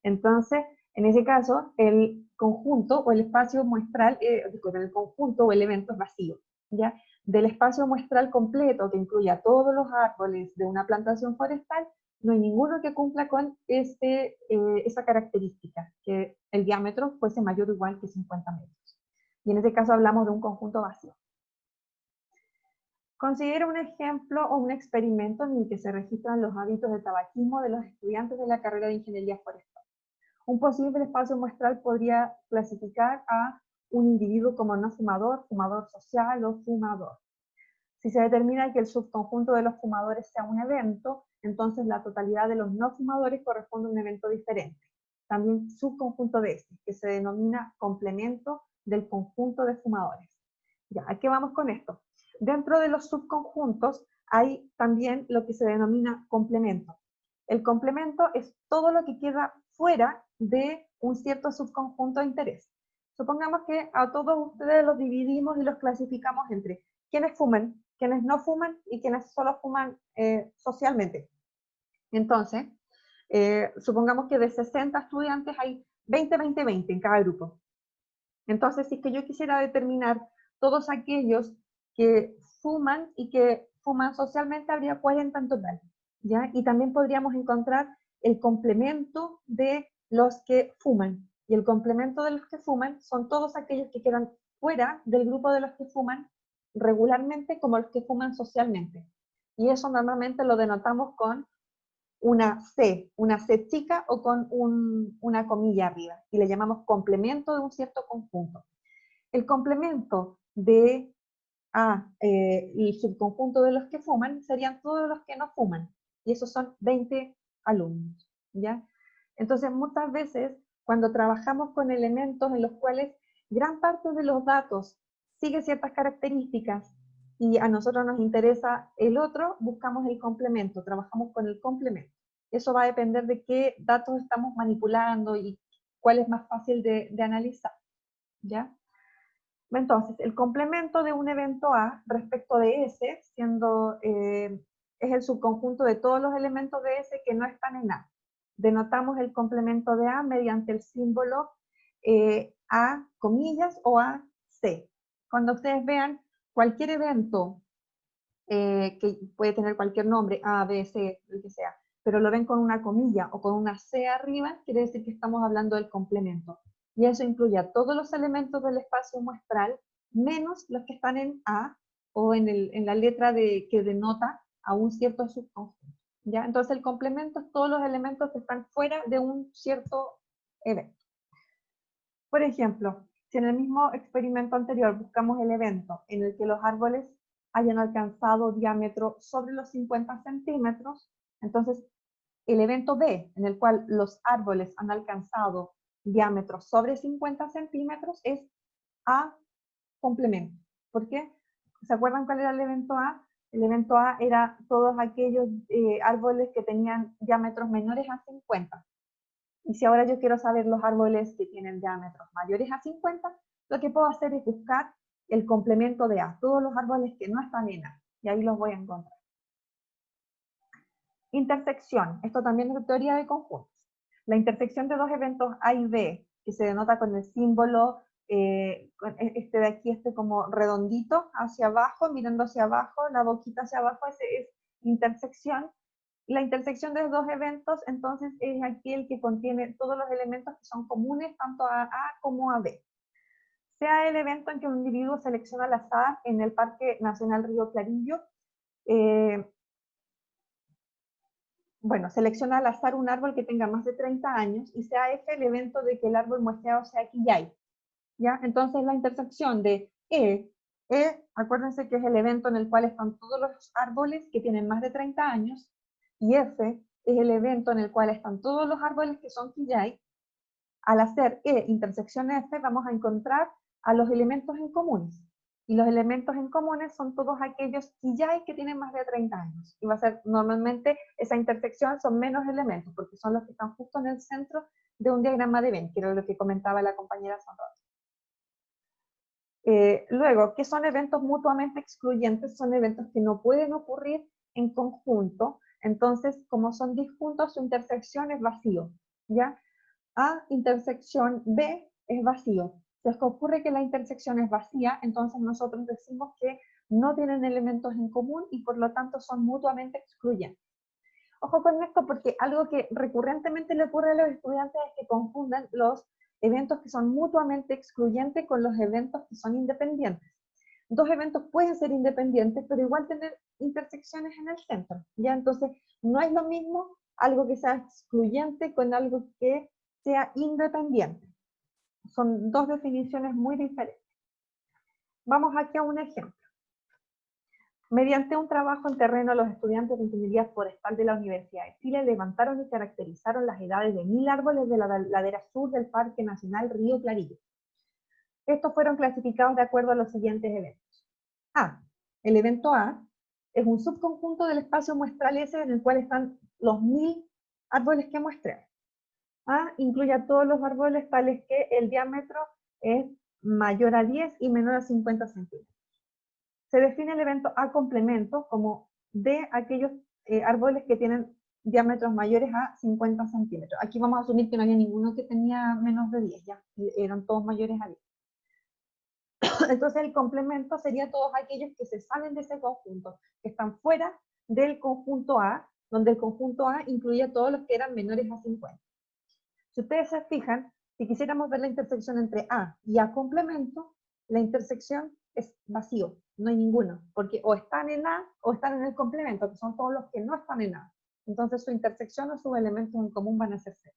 Entonces, en ese caso, el conjunto o el espacio muestral, el conjunto o el evento es vacío, ¿ya? Del espacio muestral completo que incluya todos los árboles de una plantación forestal, no hay ninguno que cumpla con esa característica, que el diámetro fuese mayor o igual que 50 metros. Y en ese caso hablamos de un conjunto vacío. Considera un ejemplo o un experimento en el que se registran los hábitos de tabaquismo de los estudiantes de la carrera de Ingeniería Forestal. Un posible espacio muestral podría clasificar a un individuo como no fumador, fumador social o fumador. Si se determina que el subconjunto de los fumadores sea un evento, entonces la totalidad de los no fumadores corresponde a un evento diferente. También subconjunto de este, que se denomina complemento del conjunto de fumadores. Ya, ¿a qué vamos con esto? Dentro de los subconjuntos hay también lo que se denomina complemento. El complemento es todo lo que queda fuera de un cierto subconjunto de interés. Supongamos que a todos ustedes los dividimos y los clasificamos entre quienes fuman, quienes no fuman y quienes solo fuman socialmente. Entonces, supongamos que de 60 estudiantes hay 20, 20, 20 en cada grupo. Entonces, si es que yo quisiera determinar todos aquellos que fuman y que fuman socialmente, habría 40 en total, ¿ya? Y también podríamos encontrar el complemento de los que fuman. Y el complemento de los que fuman son todos aquellos que quedan fuera del grupo de los que fuman regularmente como los que fuman socialmente. Y eso normalmente lo denotamos con una C chica o con una comilla arriba, y le llamamos complemento de un cierto conjunto. El complemento de el subconjunto de los que fuman serían todos los que no fuman, y esos son 20 alumnos, ¿ya? Entonces, muchas veces, cuando trabajamos con elementos en los cuales gran parte de los datos sigue ciertas características, y a nosotros nos interesa el otro, buscamos el complemento, trabajamos con el complemento. Eso va a depender de qué datos estamos manipulando y cuál es más fácil de analizar, ¿ya? Entonces, el complemento de un evento A respecto de S, siendo, es el subconjunto de todos los elementos de S que no están en A. Denotamos el complemento de A mediante el símbolo A comillas o AC. Cuando ustedes vean cualquier evento que puede tener cualquier nombre, A, B, C, el que sea, pero lo ven con una comilla o con una C arriba, quiere decir que estamos hablando del complemento. Y eso incluye a todos los elementos del espacio muestral, menos los que están en A o en la letra que denota a un cierto subconjunto, ¿ya? Entonces el complemento es todos los elementos que están fuera de un cierto evento. Por ejemplo, si en el mismo experimento anterior buscamos el evento en el que los árboles hayan alcanzado diámetro sobre los 50 centímetros, entonces el evento B, en el cual los árboles han alcanzado diámetro sobre 50 centímetros, es A complemento. ¿Por qué? ¿Se acuerdan cuál era el evento A? El evento A era todos aquellos árboles que tenían diámetros menores a 50. Y si ahora yo quiero saber los árboles que tienen diámetros mayores a 50, lo que puedo hacer es buscar el complemento de A, todos los árboles que no están en A, y ahí los voy a encontrar. Intersección, esto también es teoría de conjuntos. La intersección de dos eventos A y B, que se denota con el símbolo, este de aquí, este como redondito hacia abajo, mirando hacia abajo, la boquita hacia abajo, ese es intersección. La intersección de dos eventos, entonces, es aquel que contiene todos los elementos que son comunes tanto a A como a B. Sea el evento en que un individuo selecciona al azar en el Parque Nacional Río Clarillo, bueno, selecciona al azar un árbol que tenga más de 30 años y sea F el evento de que el árbol muestreado sea quillay, ¿ya? Entonces la intersección de acuérdense que es el evento en el cual están todos los árboles que tienen más de 30 años, y F es el evento en el cual están todos los árboles que son quillay. Al hacer intersección F vamos a encontrar a los elementos en comunes. Y los elementos en comunes son todos aquellos quillay que tienen más de 30 años. Y va a ser, normalmente, esa intersección son menos elementos, porque son los que están justo en el centro de un diagrama de Venn, que era lo que comentaba la compañera Sonrota. Luego, ¿qué son eventos mutuamente excluyentes? Son eventos que no pueden ocurrir en conjunto. Entonces, como son disjuntos, su intersección es vacío, ¿ya? A intersección B es vacío. Si es que ocurre que la intersección es vacía, entonces nosotros decimos que no tienen elementos en común y por lo tanto son mutuamente excluyentes. Ojo con esto, porque algo que recurrentemente le ocurre a los estudiantes es que confunden los eventos que son mutuamente excluyentes con los eventos que son independientes. Dos eventos pueden ser independientes, pero igual tener intersecciones en el centro, ¿ya? Entonces, no es lo mismo algo que sea excluyente con algo que sea independiente. Son dos definiciones muy diferentes. Vamos aquí a un ejemplo. Mediante un trabajo en terreno, los estudiantes de Ingeniería Forestal de la Universidad de Chile levantaron y caracterizaron las edades de 1000 árboles de la ladera sur del Parque Nacional Río Clarillo. Estos fueron clasificados de acuerdo a los siguientes eventos. A. El evento A es un subconjunto del espacio muestral S en el cual están los 1000 árboles que muestré. A incluye a todos los árboles tales que el diámetro es mayor a 10 y menor a 50 centímetros. Se define el evento A complemento como de aquellos árboles que tienen diámetros mayores a 50 centímetros. Aquí vamos a asumir que no había ninguno que tenía menos de 10, ya eran todos mayores a 10. Entonces el complemento sería todos aquellos que se salen de ese conjunto, que están fuera del conjunto A, donde el conjunto A incluye a todos los que eran menores a 50. Si ustedes se fijan, si quisiéramos ver la intersección entre A y A complemento, la intersección es vacío, no hay ninguno, porque o están en A o están en el complemento, que son todos los que no están en A. Entonces su intersección o sus elementos en común van a ser cero.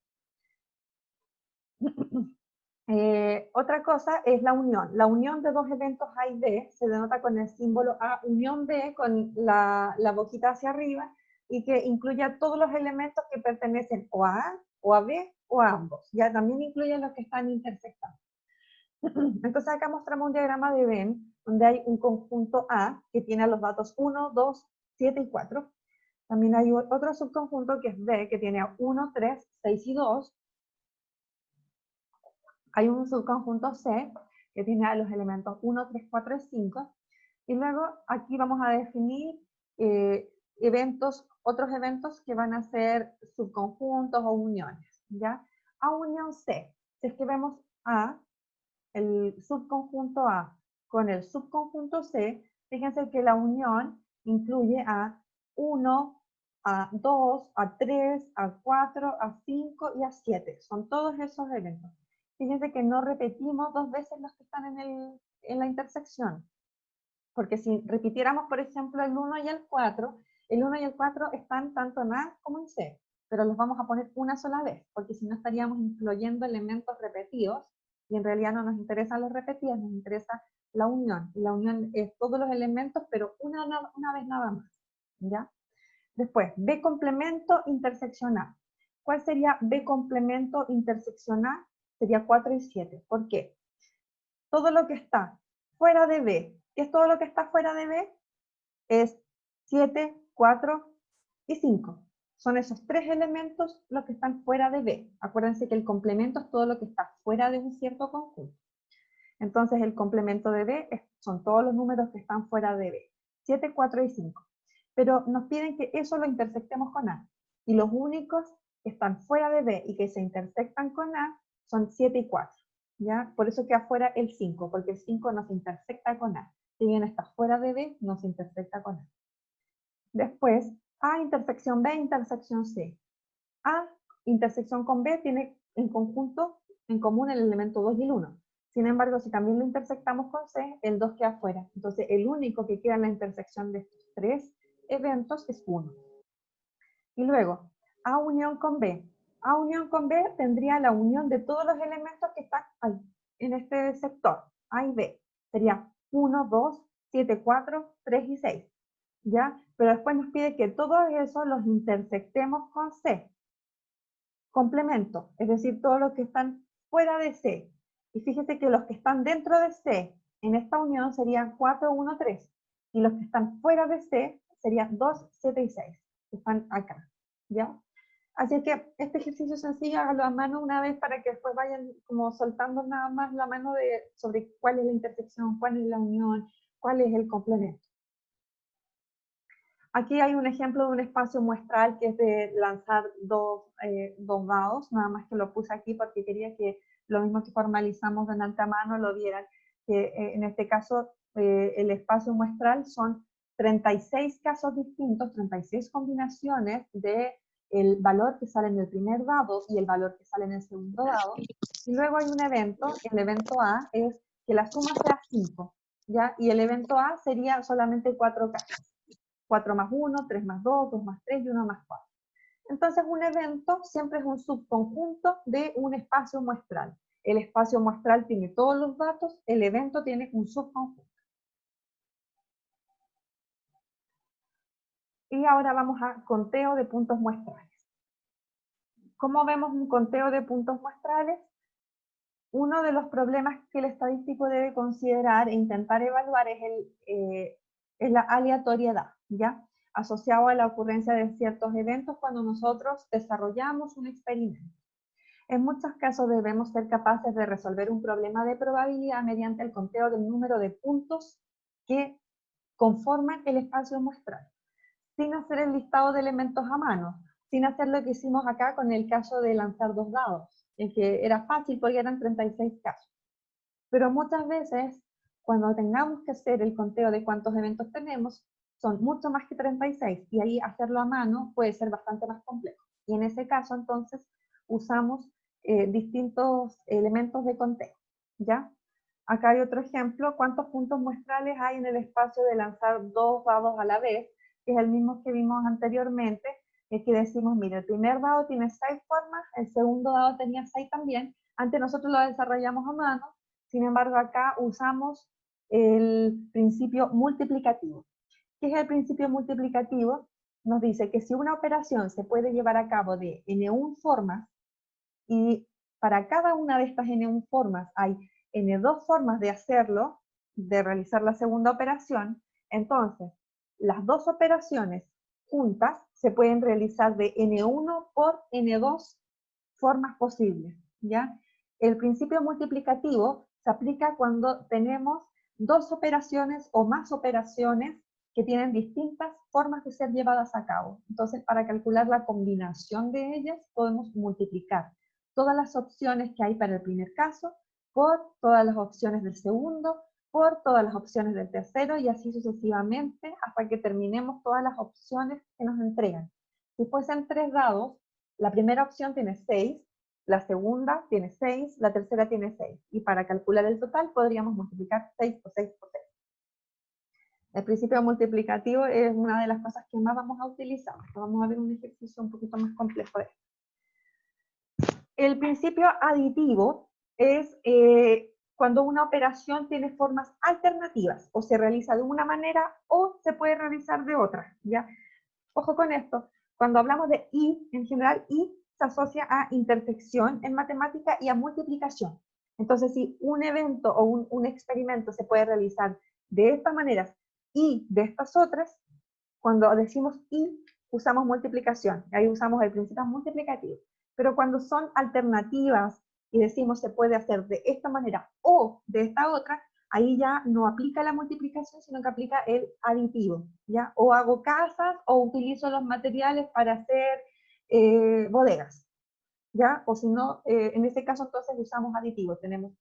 Otra cosa es la unión. La unión de dos eventos A y B se denota con el símbolo A unión B con la boquita hacia arriba y que incluye a todos los elementos que pertenecen o a A, o a B, o a ambos. Ya también incluye los que están intersectados. Entonces acá mostramos un diagrama de Venn donde hay un conjunto A que tiene los datos 1, 2, 7 y 4. También hay otro subconjunto que es B que tiene 1, 3, 6 y 2. Hay un subconjunto C que tiene los elementos 1, 3, 4 y 5. Y luego aquí vamos a definir otros eventos que van a ser subconjuntos o uniones, ¿ya? A unión C. Si es que vemos A, el subconjunto A con el subconjunto C, fíjense que la unión incluye a 1, a 2, a 3, a 4, a 5 y a 7. Son todos esos eventos. Fíjense que no repetimos dos veces los que están en la intersección. Porque si repitiéramos, por ejemplo, el 1 y el 4 y el 4 están tanto en A como en C, pero los vamos a poner una sola vez, porque si no estaríamos incluyendo elementos repetidos, y en realidad no nos interesan los repetidos, nos interesa la unión. Y la unión es todos los elementos, pero una vez nada más, ¿ya? Después, B complemento intersección A. ¿Cuál sería B complemento intersección A? Sería 4 y 7. ¿Por qué? Todo lo que está fuera de B, ¿qué es todo lo que está fuera de B? Es 7, 4 y 5. Son esos tres elementos los que están fuera de B. Acuérdense que el complemento es todo lo que está fuera de un cierto conjunto. Entonces el complemento de B son todos los números que están fuera de B. 7, 4 y 5. Pero nos piden que eso lo intersectemos con A. Y los únicos que están fuera de B y que se intersectan con A son 7 y 4. ¿Ya? Por eso queda fuera el 5, porque el 5 no se intersecta con A. Si bien está fuera de B, no se intersecta con A. Después, A intersección B, intersección C. A intersección con B tiene en conjunto, en común el elemento 2 y el 1. Sin embargo, si también lo intersectamos con C, el 2 queda fuera. Entonces, el único que queda en la intersección de estos tres eventos es 1. Y luego, A unión con B. A unión con B tendría la unión de todos los elementos que están ahí, en este sector, A y B. Sería 1, 2, 7, 4, 3 y 6. ¿Ya? Pero después nos pide que todos esos los intersectemos con C. Complemento, es decir, todos los que están fuera de C. Y fíjese que los que están dentro de C en esta unión serían 4, 1, 3. Y los que están fuera de C serían 2, 7 y 6. Que están acá. ¿Ya? Así que este ejercicio sencillo, hágalo a mano una vez para que después vayan como soltando nada más la mano sobre cuál es la intersección, cuál es la unión, cuál es el complemento. Aquí hay un ejemplo de un espacio muestral que es de lanzar dos dados, nada más que lo puse aquí porque quería que lo mismo que formalizamos delante a mano lo vieran, que en este caso el espacio muestral son 36 casos distintos, 36 combinaciones de el valor que sale en el primer dado y el valor que sale en el segundo dado, y luego hay un evento, el evento A es que la suma sea 5, ¿ya? Y el evento A sería solamente 4 casos. 4 más 1, 3 más 2, 2 más 3 y 1 más 4. Entonces un evento siempre es un subconjunto de un espacio muestral. El espacio muestral tiene todos los datos, el evento tiene un subconjunto. Y ahora vamos a conteo de puntos muestrales. ¿Cómo vemos un conteo de puntos muestrales? Uno de los problemas que el estadístico debe considerar e intentar evaluar es la aleatoriedad, ¿ya? Asociado a la ocurrencia de ciertos eventos cuando nosotros desarrollamos un experimento. En muchos casos debemos ser capaces de resolver un problema de probabilidad mediante el conteo del número de puntos que conforman el espacio muestral, sin hacer el listado de elementos a mano, sin hacer lo que hicimos acá con el caso de lanzar 2 dados, en que era fácil porque eran 36 casos. Pero muchas veces, cuando tengamos que hacer el conteo de cuántos eventos tenemos, son mucho más que 36, y ahí hacerlo a mano puede ser bastante más complejo. Y en ese caso, entonces, usamos distintos elementos de conteo, ¿ya? Acá hay otro ejemplo: ¿cuántos puntos muestrales hay en el espacio de lanzar 2 dados a la vez? Que es el mismo que vimos anteriormente, que decimos, mira, el primer dado tiene 6 formas, el segundo dado tenía 6 también, antes nosotros lo desarrollamos a mano, sin embargo acá usamos el principio multiplicativo. ¿Qué es el principio multiplicativo? Nos dice que si una operación se puede llevar a cabo de n1 formas, y para cada una de estas n1 formas hay n2 formas de hacerlo, de realizar la segunda operación, entonces las dos operaciones juntas se pueden realizar de n1 por n2 formas posibles, ¿ya? El principio multiplicativo se aplica cuando tenemos 2 operaciones o más operaciones que tienen distintas formas de ser llevadas a cabo. Entonces, para calcular la combinación de ellas, podemos multiplicar todas las opciones que hay para el primer caso por todas las opciones del segundo, por todas las opciones del tercero, y así sucesivamente hasta que terminemos todas las opciones que nos entregan. Si fuesen 3 dados, la primera opción tiene 6, la segunda tiene 6, la tercera tiene 6. Y para calcular el total podríamos multiplicar 6 por 6 por 6. El principio multiplicativo es una de las cosas que más vamos a utilizar. Vamos a ver un ejercicio un poquito más complejo de esto. El principio aditivo es cuando una operación tiene formas alternativas, o se realiza de una manera o se puede realizar de otra, ¿ya? Ojo con esto, cuando hablamos de y, en general, y se asocia a intersección en matemática y a multiplicación. Entonces, si un evento o un experimento se puede realizar de estas maneras y de estas otras, cuando decimos y, usamos multiplicación, ahí usamos el principio multiplicativo. Pero cuando son alternativas y decimos se puede hacer de esta manera o de esta otra, ahí ya no aplica la multiplicación, sino que aplica el aditivo, ¿ya? O hago casas o utilizo los materiales para hacer bodegas, ¿ya? O si no, en este caso entonces usamos aditivos. Tenemos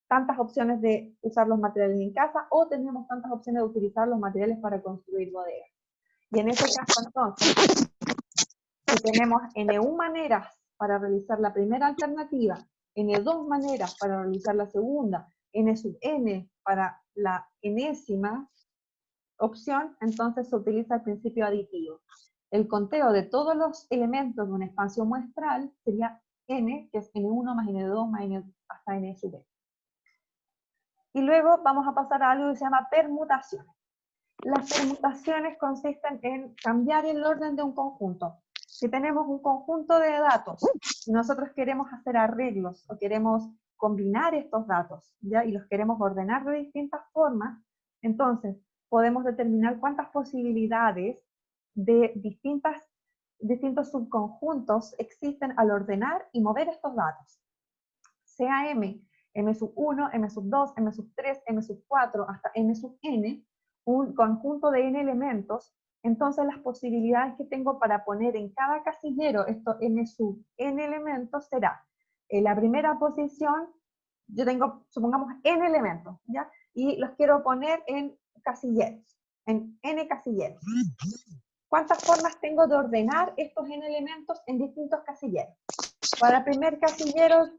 tantas opciones de usar los materiales en casa o tenemos tantas opciones de utilizar los materiales para construir bodegas. Y en ese caso entonces, si tenemos n1 maneras para realizar la primera alternativa, n2 maneras para realizar la segunda, n sub n para la enésima opción, entonces se utiliza el principio aditivo. El conteo de todos los elementos de un espacio muestral sería n, que es n1 más n2 más n hasta n sub n. Y luego vamos a pasar a algo que se llama permutación. Las permutaciones consisten en cambiar el orden de un conjunto. Si tenemos un conjunto de datos y nosotros queremos hacer arreglos o queremos combinar estos datos, ¿ya? Y los queremos ordenar de distintas formas, entonces podemos determinar cuántas posibilidades de distintos subconjuntos existen al ordenar y mover estos datos. Sea m, m sub 1, m sub 2, m sub 3, m sub 4, hasta m sub n, un conjunto de n elementos, entonces las posibilidades que tengo para poner en cada casillero estos m sub n elementos será, en la primera posición, yo tengo, supongamos, n elementos, ¿ya? Y los quiero poner en casilleros, en n casilleros. ¿Cuántas formas tengo de ordenar estos n elementos en distintos casilleros? Para el primer casillero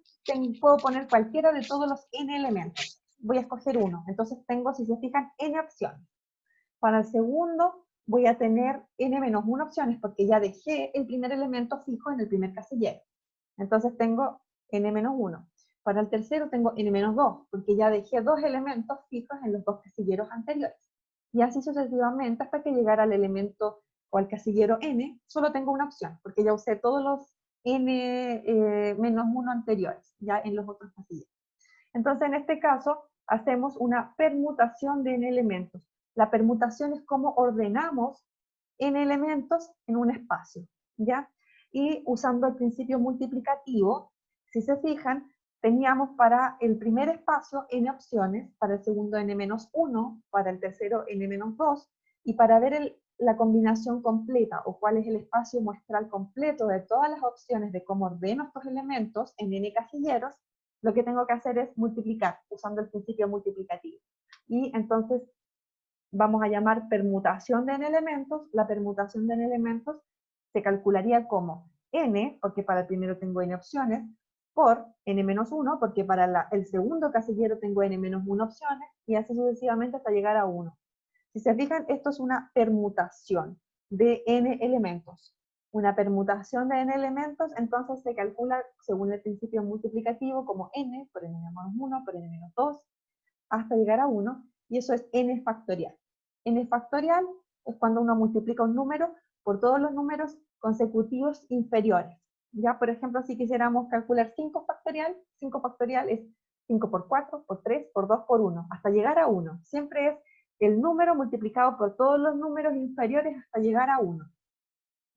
puedo poner cualquiera de todos los n elementos. Voy a escoger uno. Entonces tengo, si se fijan, n opciones. Para el segundo voy a tener n-1 opciones porque ya dejé el primer elemento fijo en el primer casillero. Entonces tengo n-1. Para el tercero tengo n-2 porque ya dejé 2 elementos fijos en los 2 casilleros anteriores. Y así sucesivamente hasta que llegara al elemento o al casillero n, solo tengo una opción, porque ya usé todos los n menos 1 anteriores, ya en los otros casilleros. Entonces, en este caso, hacemos una permutación de n elementos. La permutación es cómo ordenamos n elementos en un espacio, ¿ya? Y usando el principio multiplicativo, si se fijan, teníamos para el primer espacio n opciones, para el segundo n-1, para el tercero n-2, y para ver la combinación completa, o cuál es el espacio muestral completo de todas las opciones de cómo ordeno estos elementos en n casilleros, lo que tengo que hacer es multiplicar, usando el principio multiplicativo. Y entonces vamos a llamar permutación de n elementos. La permutación de n elementos se calcularía como n, porque para el primero tengo n opciones, por n-1, porque para el segundo casillero tengo n-1 opciones, y así sucesivamente hasta llegar a 1. Si se fijan, esto es una permutación de n elementos. Una permutación de n elementos, entonces se calcula según el principio multiplicativo como n por n-1 por n-2, hasta llegar a 1, y eso es n factorial. N factorial es cuando uno multiplica un número por todos los números consecutivos inferiores. Ya, por ejemplo, si quisiéramos calcular 5 factorial es 5 por 4, por 3, por 2, por 1, hasta llegar a 1. Siempre es el número multiplicado por todos los números inferiores hasta llegar a 1.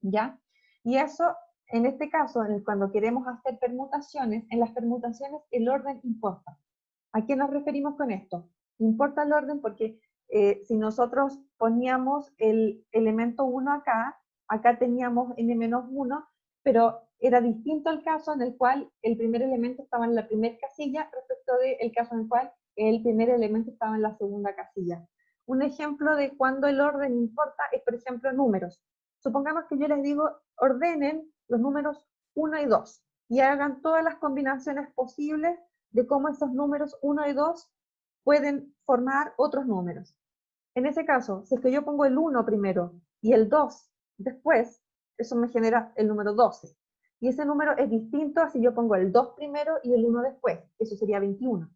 ¿Ya? Y eso, en este caso, cuando queremos hacer permutaciones, en las permutaciones el orden importa. ¿A qué nos referimos con esto? Importa el orden porque si nosotros poníamos el elemento 1 acá, acá teníamos n-1, pero era distinto el caso en el cual el primer elemento estaba en la primera casilla respecto del caso en el cual el primer elemento estaba en la segunda casilla. Un ejemplo de cuando el orden importa es, por ejemplo, números. Supongamos que yo les digo, ordenen los números 1 y 2 y hagan todas las combinaciones posibles de cómo esos números 1 y 2 pueden formar otros números. En ese caso, si es que yo pongo el 1 primero y el 2 después, eso me genera el número 12. Y ese número es distinto a si yo pongo el 2 primero y el 1 después, eso sería 21.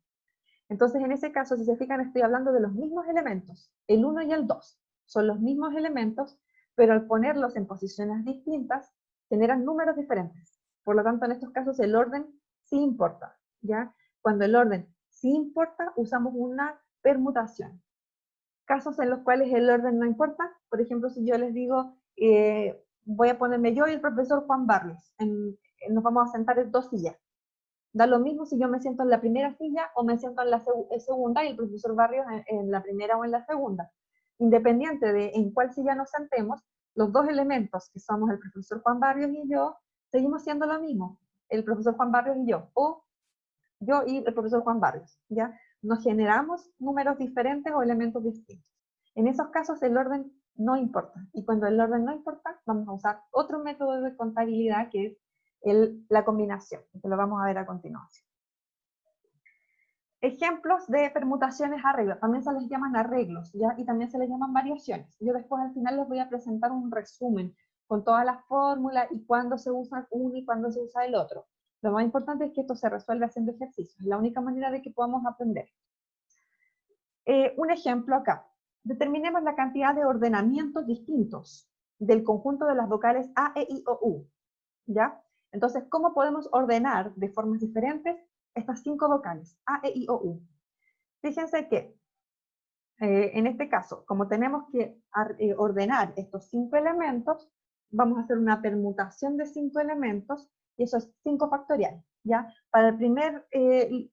Entonces, en ese caso, si se fijan, estoy hablando de los mismos elementos, el 1 y el 2. Son los mismos elementos, pero al ponerlos en posiciones distintas, generan números diferentes. Por lo tanto, en estos casos, el orden sí importa, ¿ya? Cuando el orden sí importa, usamos una permutación. Casos en los cuales el orden no importa, por ejemplo, si yo les digo, voy a ponerme yo y el profesor Juan Barrios, nos vamos a sentar en 2 sillas. Da lo mismo si yo me siento en la primera silla o me siento en la segunda y el profesor Barrios en la primera o en la segunda. Independiente de en cuál silla nos sentemos, los dos elementos, que somos el profesor Juan Barrios y yo, seguimos siendo lo mismo, el profesor Juan Barrios y yo, o yo y el profesor Juan Barrios, ¿ya? Nos generamos números diferentes o elementos distintos. En esos casos el orden no importa, y cuando el orden no importa, vamos a usar otro método de contabilidad que es la combinación, que lo vamos a ver a continuación. Ejemplos de permutaciones arreglos, también se les llaman arreglos, ¿ya? Y también se les llaman variaciones. Yo después al final les voy a presentar un resumen con todas las fórmulas y cuándo se usa uno y cuándo se usa el otro. Lo más importante es que esto se resuelve haciendo ejercicios, es la única manera de que podamos aprender. Un ejemplo acá. Determinemos la cantidad de ordenamientos distintos del conjunto de las vocales A, E, I, O, U. ¿Ya? Entonces, ¿cómo podemos ordenar de formas diferentes estas 5 vocales, A, E, I, O, U? Fíjense que, en este caso, como tenemos que ordenar estos 5 elementos, vamos a hacer una permutación de 5 elementos, y eso es 5 factorial, ¿ya? Para el primer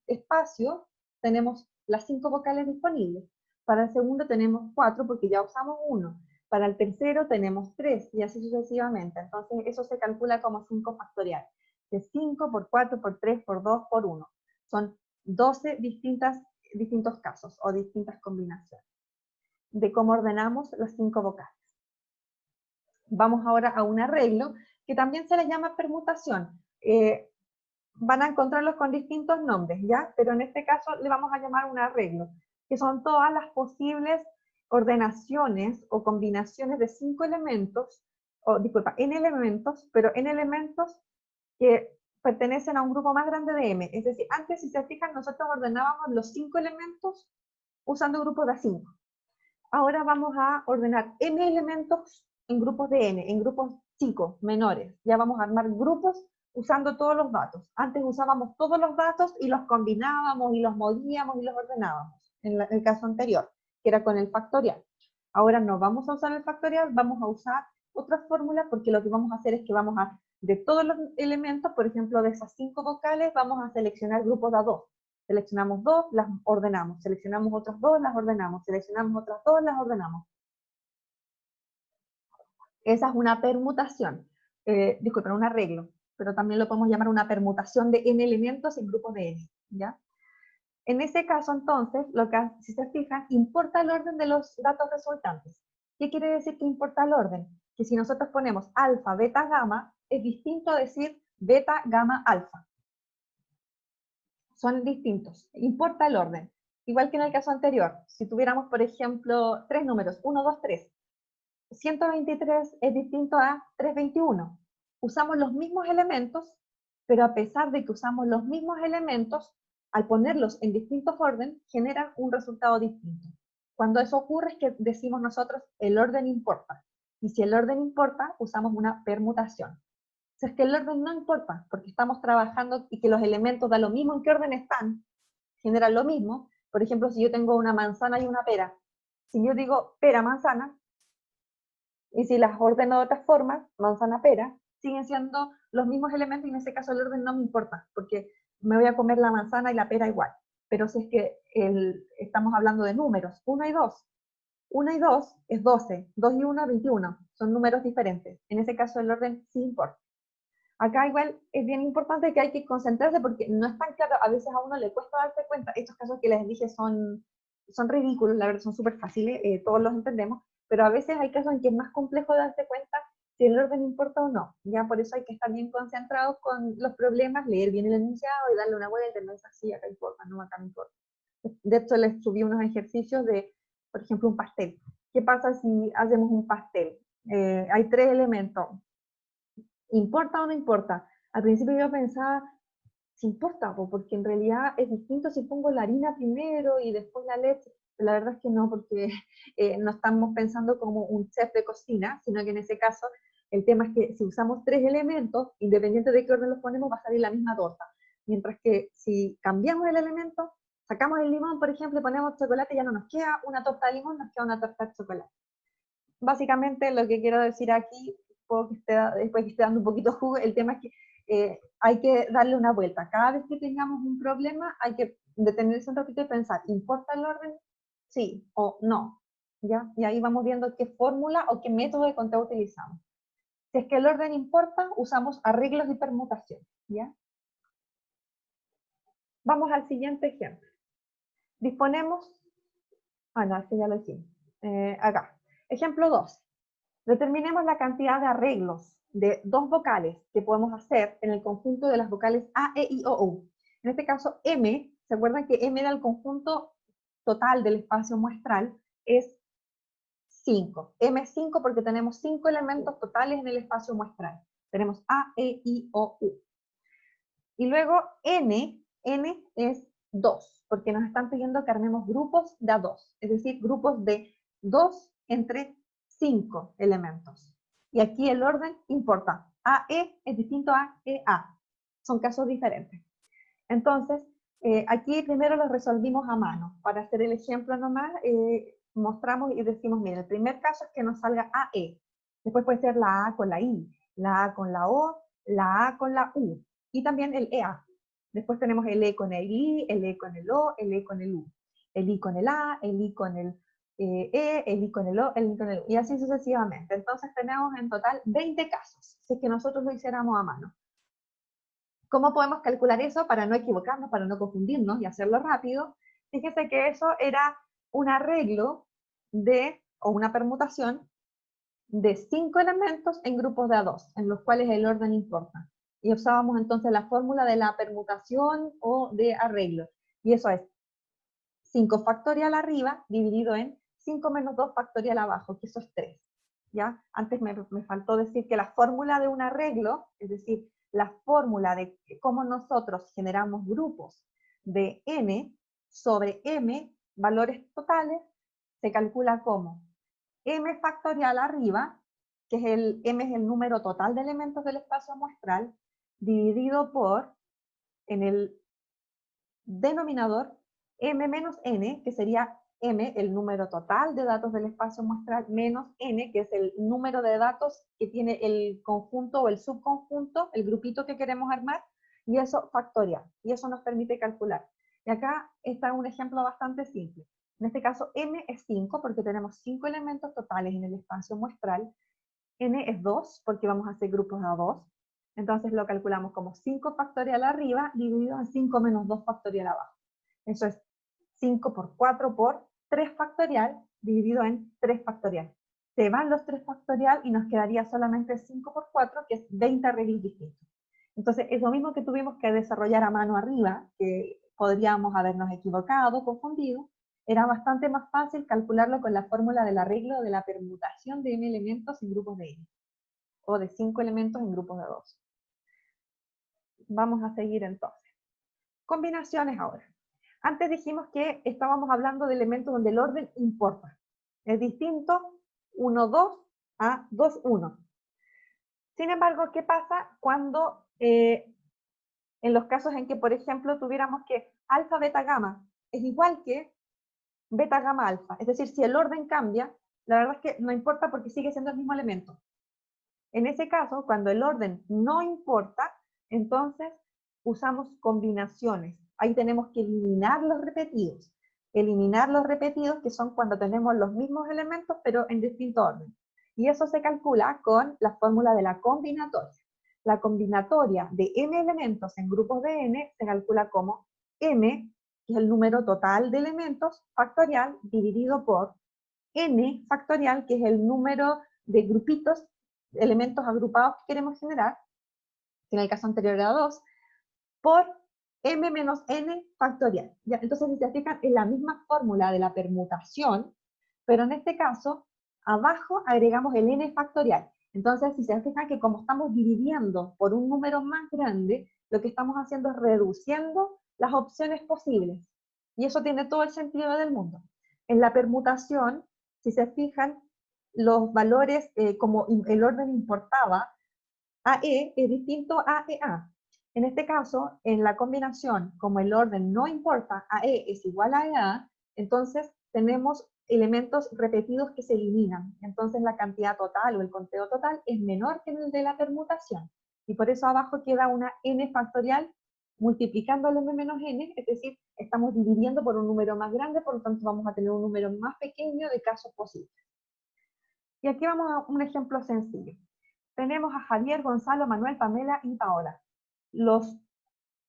espacio, tenemos las 5 vocales disponibles. Para el segundo tenemos 4, porque ya usamos 1. Para el tercero tenemos 3, y así sucesivamente. Entonces, eso se calcula como 5 factorial. De 5 por 4, por 3, por 2, por 1. Son 12 distintos casos, o distintas combinaciones, de cómo ordenamos las 5 vocales. Vamos ahora a un arreglo, que también se le llama permutación. Van a encontrarlos con distintos nombres, ¿ya? Pero en este caso le vamos a llamar un arreglo, que son todas las posibles ordenaciones o combinaciones de 5 elementos, n elementos, pero n elementos que pertenecen a un grupo más grande de m. Es decir, antes, si se fijan, nosotros ordenábamos los 5 elementos usando grupos de 5. Ahora vamos a ordenar n elementos en grupos de n, en grupos chicos, menores. Ya vamos a armar grupos usando todos los datos. Antes usábamos todos los datos y los combinábamos y los movíamos y los ordenábamos, en el caso anterior, que era con el factorial. Ahora no vamos a usar el factorial, vamos a usar otra fórmula, porque lo que vamos a hacer es que vamos a, de todos los elementos, por ejemplo, de esas 5 vocales, vamos a seleccionar grupos de a 2. Seleccionamos 2, las ordenamos. Seleccionamos otros 2, las ordenamos. Seleccionamos otras 2, las ordenamos. Esa es una permutación, disculpen, un arreglo, pero también lo podemos llamar una permutación de n elementos en grupos de n, ¿ya? En ese caso, entonces, lo que, si se fijan, importa el orden de los datos resultantes. ¿Qué quiere decir que importa el orden? Que si nosotros ponemos alfa, beta, gamma, es distinto a decir beta, gamma, alfa. Son distintos. Importa el orden. Igual que en el caso anterior, si tuviéramos, por ejemplo, 3 números, 1, 2, 3, 123 es distinto a 321. Usamos los mismos elementos, pero a pesar de que usamos los mismos elementos, al ponerlos en distintos orden, generan un resultado distinto. Cuando eso ocurre es que decimos nosotros el orden importa. Y si el orden importa, usamos una permutación. Si es que el orden no importa, porque estamos trabajando y que los elementos da lo mismo en qué orden están, generan lo mismo. Por ejemplo, si yo tengo una manzana y una pera, si yo digo pera, manzana, y si las ordeno de otra forma, manzana, pera, siguen siendo los mismos elementos y en ese caso el orden no me importa, porque me voy a comer la manzana y la pera igual. Pero si es que estamos hablando de números, 1 y 2. 1 y 2 es 12, 2 y 1 21, son números diferentes. En ese caso el orden sí importa. Acá igual es bien importante que hay que concentrarse porque no es tan claro, a veces a uno le cuesta darse cuenta. Estos casos que les dije son ridículos, la verdad son súper fáciles, todos los entendemos, pero a veces hay casos en que es más complejo darse cuenta si el orden importa o no. Ya por eso hay que estar bien concentrados con los problemas, leer bien el enunciado y darle una vuelta, no es así, acá importa, no, acá no importa. De hecho les subí unos ejercicios de, por ejemplo, un pastel. ¿Qué pasa si hacemos un pastel? Hay 3 elementos. ¿Importa o no importa? Al principio yo pensaba, sí importa, porque en realidad es distinto si pongo la harina primero y después la leche. Pero la verdad es que no, porque no estamos pensando como un chef de cocina, sino que en ese caso el tema es que si usamos 3 elementos, independiente de qué orden los ponemos, va a salir la misma torta. Mientras que si cambiamos el elemento, sacamos el limón, por ejemplo, y ponemos chocolate, ya no nos queda una torta de limón, nos queda una torta de chocolate. Básicamente lo que quiero decir aquí, después que esté dando un poquito de jugo, el tema es que hay que darle una vuelta. Cada vez que tengamos un problema hay que detenerse un ratito y pensar, ¿importa el orden? Sí o no. ¿Ya? Y ahí vamos viendo qué fórmula o qué método de conteo utilizamos. Si es que el orden importa, usamos arreglos y permutaciones. ¿Ya? Vamos al siguiente ejemplo. Disponemos, no, este ya lo hicimos. Acá. Ejemplo 2. Determinemos la cantidad de arreglos de 2 vocales que podemos hacer en el conjunto de las vocales A, E, I, O, U. En este caso, M, ¿se acuerdan que M era el conjunto total del espacio muestral? Es 5. M es 5 porque tenemos 5 elementos totales en el espacio muestral. Tenemos A, E, I, O, U. Y luego N es 2, porque nos están pidiendo que armemos grupos de a 2, es decir, grupos de 2 entre 5 elementos. Y aquí el orden importa. AE es distinto a EA. Son casos diferentes. Entonces, aquí primero los resolvimos a mano. Para hacer el ejemplo nomás, mostramos y decimos, mira, el primer caso es que nos salga AE. Después puede ser la A con la I, la A con la O, la A con la U. Y también el EA. Después tenemos el E con el I, el E con el O, el E con el U. El I con el A, el I con el el I con el O, el I con el U. Y así sucesivamente. Entonces tenemos en total 20 casos, si es que nosotros lo hiciéramos a mano. ¿Cómo podemos calcular eso para no equivocarnos, para no confundirnos y hacerlo rápido? Fíjese que eso era un arreglo o una permutación de 5 elementos en grupos de a 2, en los cuales el orden importa. Y usábamos entonces la fórmula de la permutación o de arreglo. Y eso es 5 factorial arriba dividido en 5 menos 2 factorial abajo, que eso es 3. ¿Ya? Antes me faltó decir que la fórmula de un arreglo, es decir, la fórmula de cómo nosotros generamos grupos de n sobre m, valores totales, se calcula como m factorial arriba que es m es el número total de elementos del espacio muestral, dividido por, en el denominador, m menos n, que sería m, el número total de datos del espacio muestral, menos n, que es el número de datos que tiene el conjunto o el subconjunto, el grupito que queremos armar, y eso factorial, y eso nos permite calcular. Y acá está un ejemplo bastante simple. En este caso, m es 5, porque tenemos 5 elementos totales en el espacio muestral. N es 2, porque vamos a hacer grupos a 2. Entonces lo calculamos como 5 factorial arriba, dividido en 5 menos 2 factorial abajo. Eso es 5 por 4 por 3 factorial, dividido en 3 factorial. Se van los 3 factorial y nos quedaría solamente 5 por 4, que es 20 arreglos distintos. Entonces es lo mismo que tuvimos que desarrollar a mano arriba, que podríamos habernos equivocado, confundido. Era bastante más fácil calcularlo con la fórmula del arreglo de la permutación de n elementos en grupos de n, o de 5 elementos en grupos de 2. Vamos a seguir entonces. Combinaciones ahora. Antes dijimos que estábamos hablando de elementos donde el orden importa. Es distinto 1, 2 a 2, 1. Sin embargo, ¿qué pasa cuando en los casos en que, por ejemplo, tuviéramos que alfa, beta, gamma es igual que beta, gamma, alfa? Es decir, si el orden cambia, la verdad es que no importa porque sigue siendo el mismo elemento. En ese caso, cuando el orden no importa, entonces usamos combinaciones. Ahí tenemos que eliminar los repetidos. Eliminar los repetidos, que son cuando tenemos los mismos elementos, pero en distinto orden. Y eso se calcula con la fórmula de la combinatoria. La combinatoria de m elementos en grupos de n se calcula como m, que es el número total de elementos, factorial, dividido por n factorial, que es el número de grupitos, elementos agrupados que queremos generar, que en el caso anterior era 2, por m menos n factorial. ¿Ya? Entonces, si se fijan, es la misma fórmula de la permutación, pero en este caso, abajo agregamos el n factorial. Entonces, si se fijan que como estamos dividiendo por un número más grande, lo que estamos haciendo es reduciendo las opciones posibles. Y eso tiene todo el sentido del mundo. En la permutación, si se fijan, los valores, como el orden importaba, AE es distinto a EA. En este caso, en la combinación, como el orden no importa, AE es igual a EA, entonces tenemos elementos repetidos que se eliminan. Entonces la cantidad total o el conteo total es menor que el de la permutación. Y por eso abajo queda una n factorial multiplicando el m menos n, es decir, estamos dividiendo por un número más grande, por lo tanto vamos a tener un número más pequeño de casos posibles. Y aquí vamos a un ejemplo sencillo. Tenemos a Javier, Gonzalo, Manuel, Pamela y Paola. Los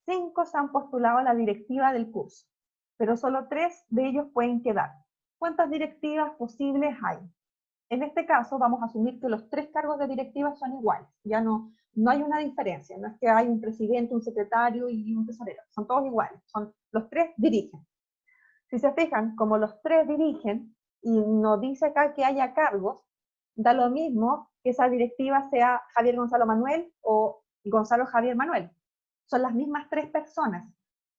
5 se han postulado a la directiva del curso, pero solo 3 de ellos pueden quedar. ¿Cuántas directivas posibles hay? En este caso vamos a asumir que los 3 cargos de directiva son iguales. Ya no hay una diferencia, no es que hay un presidente, un secretario y un tesorero. Son todos iguales, los 3 dirigen. Si se fijan, como los 3 dirigen y no dice acá que haya cargos, da lo mismo que esa directiva sea Javier Gonzalo Manuel o Gonzalo Javier Manuel. Son las mismas 3 personas.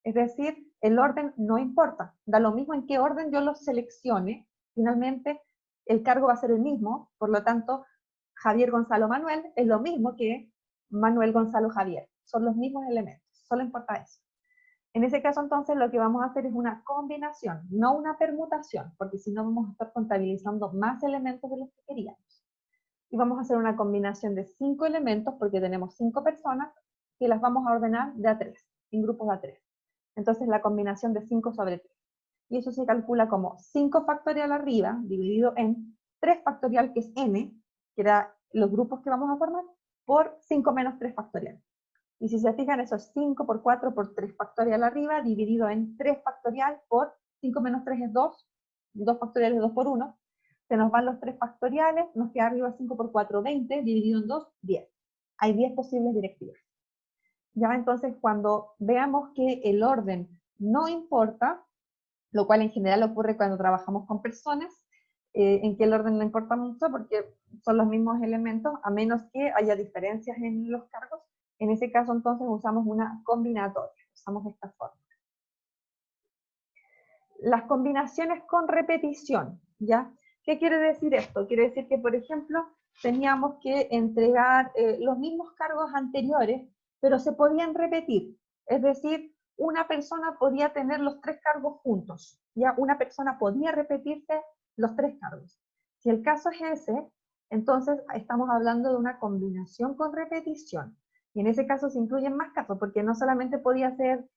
Es decir, el orden no importa. Da lo mismo en qué orden yo los seleccione. Finalmente, el cargo va a ser el mismo. Por lo tanto, Javier Gonzalo Manuel es lo mismo que Manuel Gonzalo Javier. Son los mismos elementos. Solo importa eso. En ese caso, entonces, lo que vamos a hacer es una combinación, no una permutación, porque si no vamos a estar contabilizando más elementos de los que queríamos. Y vamos a hacer una combinación de 5 elementos, porque tenemos 5 personas, que las vamos a ordenar de a 3, en grupos de a 3. Entonces, la combinación de 5 sobre 3. Y eso se calcula como 5 factorial arriba, dividido en 3 factorial, que es n, que era los grupos que vamos a formar, por 5 menos 3 factorial. Y si se fijan, eso es 5 por 4 por 3 factorial arriba, dividido en 3 factorial por 5 menos 3 es 2, 2 factorial es 2 por 1. Se nos van los 3 factoriales, nos queda arriba 5 por 4, 20, dividido en 2, 10. Hay 10 posibles directivas. Ya entonces, cuando veamos que el orden no importa, lo cual en general ocurre cuando trabajamos con personas, en que el orden no importa mucho porque son los mismos elementos, a menos que haya diferencias en los cargos. En ese caso, entonces, usamos una combinatoria, usamos esta forma. Las combinaciones con repetición, ¿ya? ¿Qué quiere decir esto? Quiere decir que, por ejemplo, teníamos que entregar los mismos cargos anteriores, pero se podían repetir. Es decir, una persona podía tener los 3 cargos juntos. Ya una persona podía repetirse los 3 cargos. Si el caso es ese, entonces estamos hablando de una combinación con repetición. Y en ese caso se incluyen más casos, porque no solamente podía ser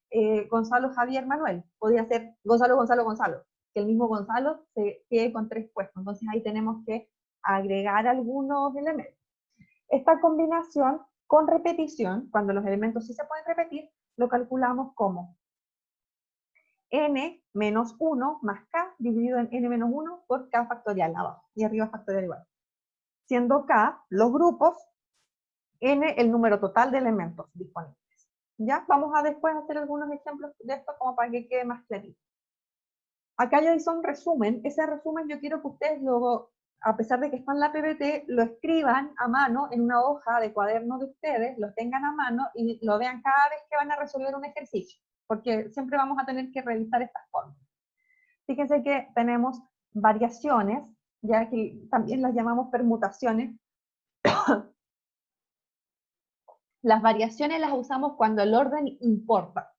Gonzalo, Javier, Manuel, podía ser Gonzalo, Gonzalo, Gonzalo, que el mismo Gonzalo se quede con 3 puestos. Entonces ahí tenemos que agregar algunos elementos. Esta combinación con repetición, cuando los elementos sí se pueden repetir, lo calculamos como n menos 1 más k dividido en n menos 1 por k factorial abajo, y arriba factorial igual. Siendo k los grupos, n el número total de elementos disponibles. ¿Ya? Vamos a después hacer algunos ejemplos de esto como para que quede más clarito. Acá ya hice un resumen. Ese resumen yo quiero que ustedes luego, a pesar de que está en la PPT, lo escriban a mano en una hoja de cuaderno de ustedes, lo tengan a mano y lo vean cada vez que van a resolver un ejercicio, porque siempre vamos a tener que revisar estas formas. Fíjense que tenemos variaciones, ya que también las llamamos permutaciones. Las variaciones las usamos cuando el orden importa.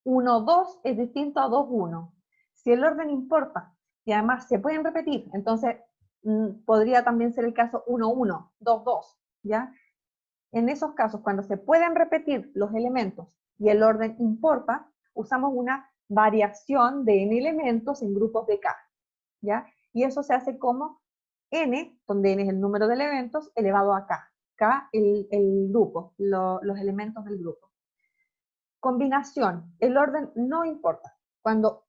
1, 2 es distinto a 2, 1. Si el orden importa y además se pueden repetir, entonces podría también ser el caso 1, 1, 2, 2, ¿ya? En esos casos, cuando se pueden repetir los elementos y el orden importa, usamos una variación de n elementos en grupos de k, ¿ya? Y eso se hace como n, donde n es el número de elementos, elevado a k. K, el grupo, los elementos del grupo. Combinación, el orden no importa. Cuando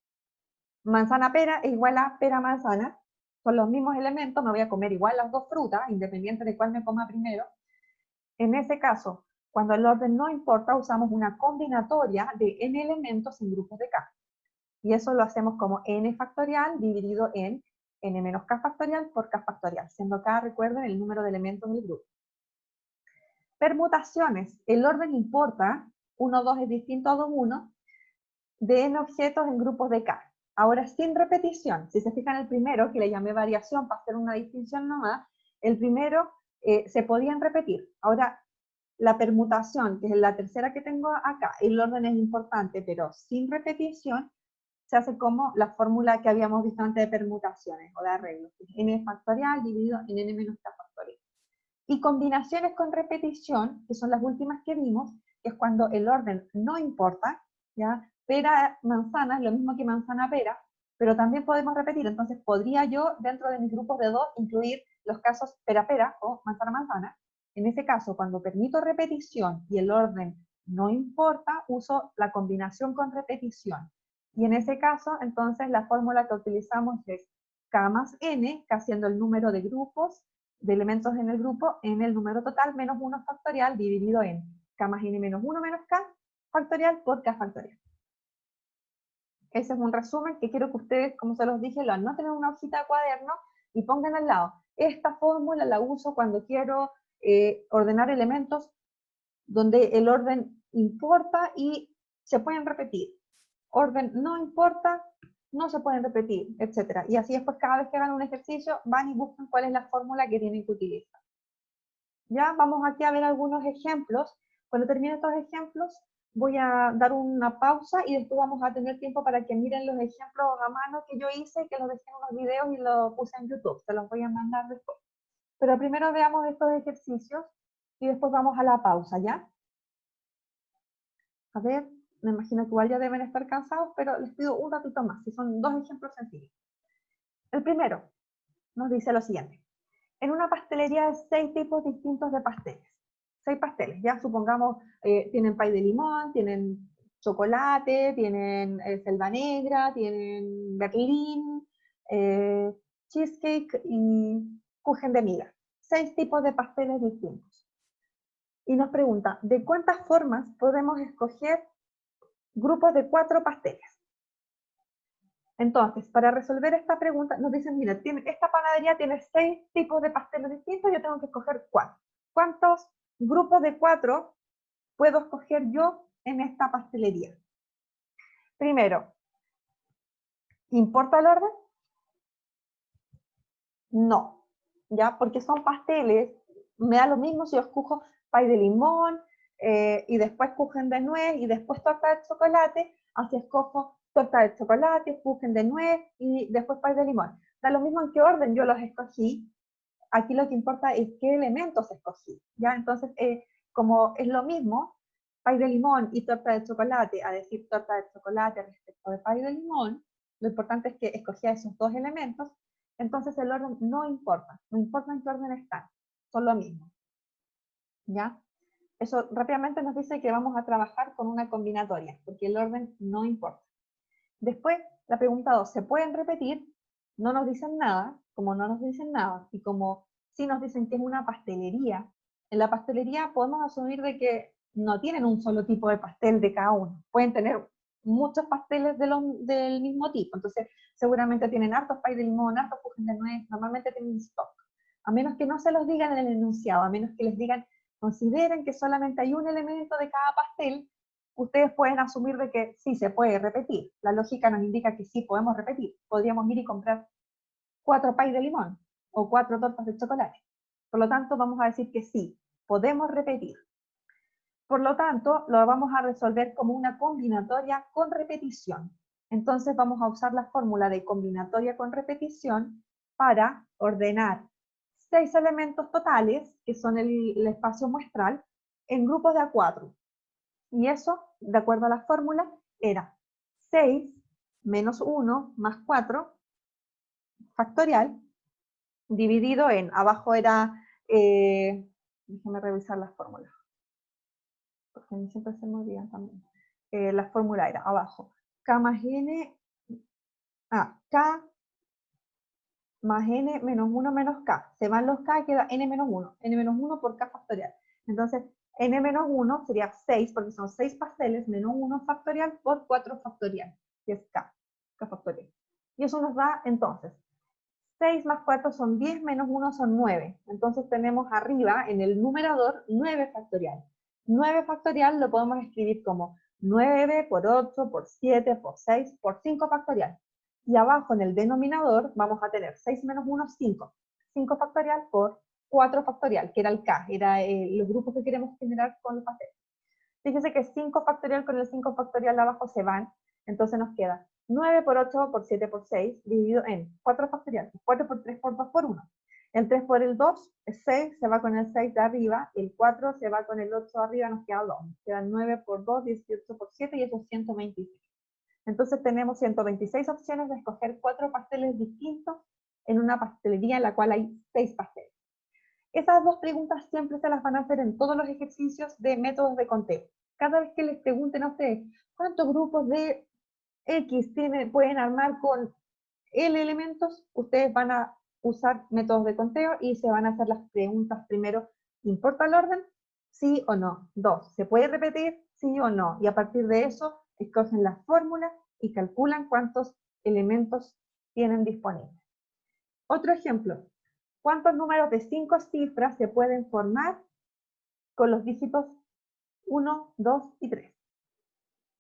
manzana-pera es igual a pera-manzana, son los mismos elementos, me voy a comer igual las 2 frutas, independiente de cuál me coma primero. En ese caso, cuando el orden no importa, usamos una combinatoria de n elementos en grupos de k. Y eso lo hacemos como n factorial dividido en n menos k factorial por k factorial, siendo k, recuerden, el número de elementos del grupo. Permutaciones, el orden importa, 1, 2 es distinto a 2, 1, de n objetos en grupos de k. Ahora, sin repetición, si se fijan el primero, que le llamé variación para hacer una distinción nomás, el primero se podían repetir. Ahora, la permutación, que es la tercera que tengo acá, el orden es importante, pero sin repetición, se hace como la fórmula que habíamos visto antes de permutaciones o de arreglos, n factorial dividido en n menos k factorial. Y combinaciones con repetición, que son las últimas que vimos, que es cuando el orden no importa, ¿ya? Pera-manzana es lo mismo que manzana-pera, pero también podemos repetir. Entonces, podría yo, dentro de mis grupos de 2, incluir los casos pera-pera o manzana-manzana. En ese caso, cuando permito repetición y el orden no importa, uso la combinación con repetición. Y en ese caso, entonces, la fórmula que utilizamos es k más n, k siendo el número de grupos, de elementos en el grupo, en el número total, menos 1 factorial, dividido en k más n menos 1 menos k factorial por k factorial. Ese es un resumen que quiero que ustedes, como se los dije, lo anoten en una hojita de cuaderno y pongan al lado. Esta fórmula la uso cuando quiero ordenar elementos donde el orden importa y se pueden repetir. Orden no importa, no se pueden repetir, etc. Y así después, cada vez que hagan un ejercicio, van y buscan cuál es la fórmula que tienen que utilizar. Ya, vamos aquí a ver algunos ejemplos. Cuando termine estos ejemplos, voy a dar una pausa y después vamos a tener tiempo para que miren los ejemplos a mano que yo hice, que los dejé en unos videos y los puse en YouTube. Se los voy a mandar después. Pero primero veamos estos ejercicios y después vamos a la pausa, ¿ya? A ver, me imagino que igual ya deben estar cansados, pero les pido un ratito más, si son 2 ejemplos sencillos. El primero nos dice lo siguiente. En una pastelería hay 6 tipos distintos de pasteles. 6 pasteles, ya supongamos, tienen pay de limón, tienen chocolate, tienen selva negra, tienen berlín, cheesecake y kuchen de miga. 6 tipos de pasteles distintos. Y nos pregunta, ¿de cuántas formas podemos escoger grupos de 4 pasteles? Entonces, para resolver esta pregunta, nos dicen, mira, esta panadería tiene 6 tipos de pasteles distintos, yo tengo que escoger 4. ¿Cuántos grupos de 4 puedo escoger yo en esta pastelería? Primero, ¿importa el orden? No, ¿ya? Porque son pasteles, me da lo mismo si yo escojo pay de limón, y después kuchen de nuez, y después torta de chocolate, así escojo torta de chocolate, kuchen de nuez, y después pay de limón. Da lo mismo en qué orden yo los escogí, aquí lo que importa es qué elementos escogí, ¿ya? Entonces, como es lo mismo, pay de limón y torta de chocolate, a decir torta de chocolate respecto de pay de limón, lo importante es que escogí esos dos elementos, entonces el orden no importa, no importa en qué orden están, son lo mismo, ¿ya? Eso rápidamente nos dice que vamos a trabajar con una combinatoria, porque el orden no importa. Después, la pregunta 2, ¿se pueden repetir? No nos dicen nada, como no nos dicen nada, y como sí nos dicen que es una pastelería, en la pastelería podemos asumir de que no tienen un solo tipo de pastel de cada uno, pueden tener muchos pasteles del mismo tipo, entonces seguramente tienen hartos pay de limón, hartos kuchen de nuez, normalmente tienen stock, a menos que no se los digan en el enunciado, a menos que les digan, consideren que solamente hay un elemento de cada pastel, ustedes pueden asumir de que sí se puede repetir. La lógica nos indica que sí podemos repetir. Podríamos ir y comprar 4 pay de limón o 4 tortas de chocolate. Por lo tanto, vamos a decir que sí, podemos repetir. Por lo tanto, lo vamos a resolver como una combinatoria con repetición. Entonces vamos a usar la fórmula de combinatoria con repetición para ordenar 6 elementos totales, que son el espacio muestral, en grupos de A4. Y eso, de acuerdo a la fórmula, era 6 menos 1 más 4 factorial, dividido en, abajo era, déjenme revisar las fórmulas, porque a mí siempre se me olvidan también. La fórmula era, abajo, k más n, k más n menos 1 menos k. Se van los k y queda n menos 1 por k factorial. Entonces, n menos 1 sería 6, porque son 6 pasteles, menos 1 factorial por 4 factorial, que es k factorial. Y eso nos da, entonces, 6 más 4 son 10, menos 1 son 9. Entonces tenemos arriba, en el numerador, 9 factorial. 9 factorial lo podemos escribir como 9 por 8, por 7, por 6, por 5 factorial. Y abajo en el denominador vamos a tener 6 menos 1, 5. 5 factorial por 4 factorial, que era el k, era los grupos que queremos generar con el pastel. Fíjense que 5 factorial con el 5 factorial abajo se van, entonces nos queda 9 por 8 por 7 por 6 dividido en 4 factorial, 4 por 3 por 2 por 1. El 3 por el 2 es 6, se va con el 6 de arriba, el 4 se va con el 8 de arriba, nos queda 2. Nos quedan 9 por 2, 18 por 7 y eso es 126. Entonces tenemos 126 opciones de escoger 4 pasteles distintos en una pastelería en la cual hay 6 pasteles. Esas dos preguntas siempre se las van a hacer en todos los ejercicios de métodos de conteo. Cada vez que les pregunten a ustedes cuántos grupos de X pueden armar con L elementos, ustedes van a usar métodos de conteo y se van a hacer las preguntas primero, ¿importa el orden? ¿Sí o no? 2, ¿se puede repetir? ¿Sí o no? Y a partir de eso, escogen la fórmula y calculan cuántos elementos tienen disponibles. Otro ejemplo, ¿cuántos números de 5 cifras se pueden formar con los dígitos 1, 2 y 3?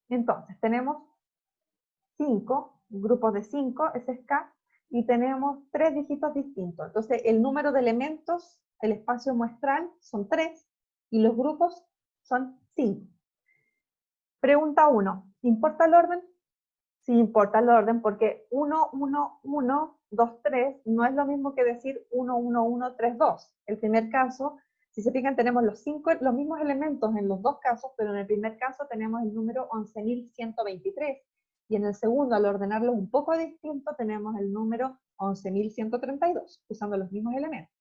Entonces, tenemos 5 grupos de 5, ese es K, y tenemos 3 dígitos distintos. Entonces, el número de elementos, el espacio muestral, son 3, y los grupos son 5. Pregunta 1, ¿importa el orden? Sí importa el orden, porque 1, 1, 1, 2, 3 no es lo mismo que decir 1, 1, 1, 3, 2. El primer caso, si se fijan, tenemos los mismos elementos en los dos casos, pero en el primer caso tenemos el número 11.123, y en el segundo, al ordenarlo un poco distinto, tenemos el número 11.132, usando los mismos elementos.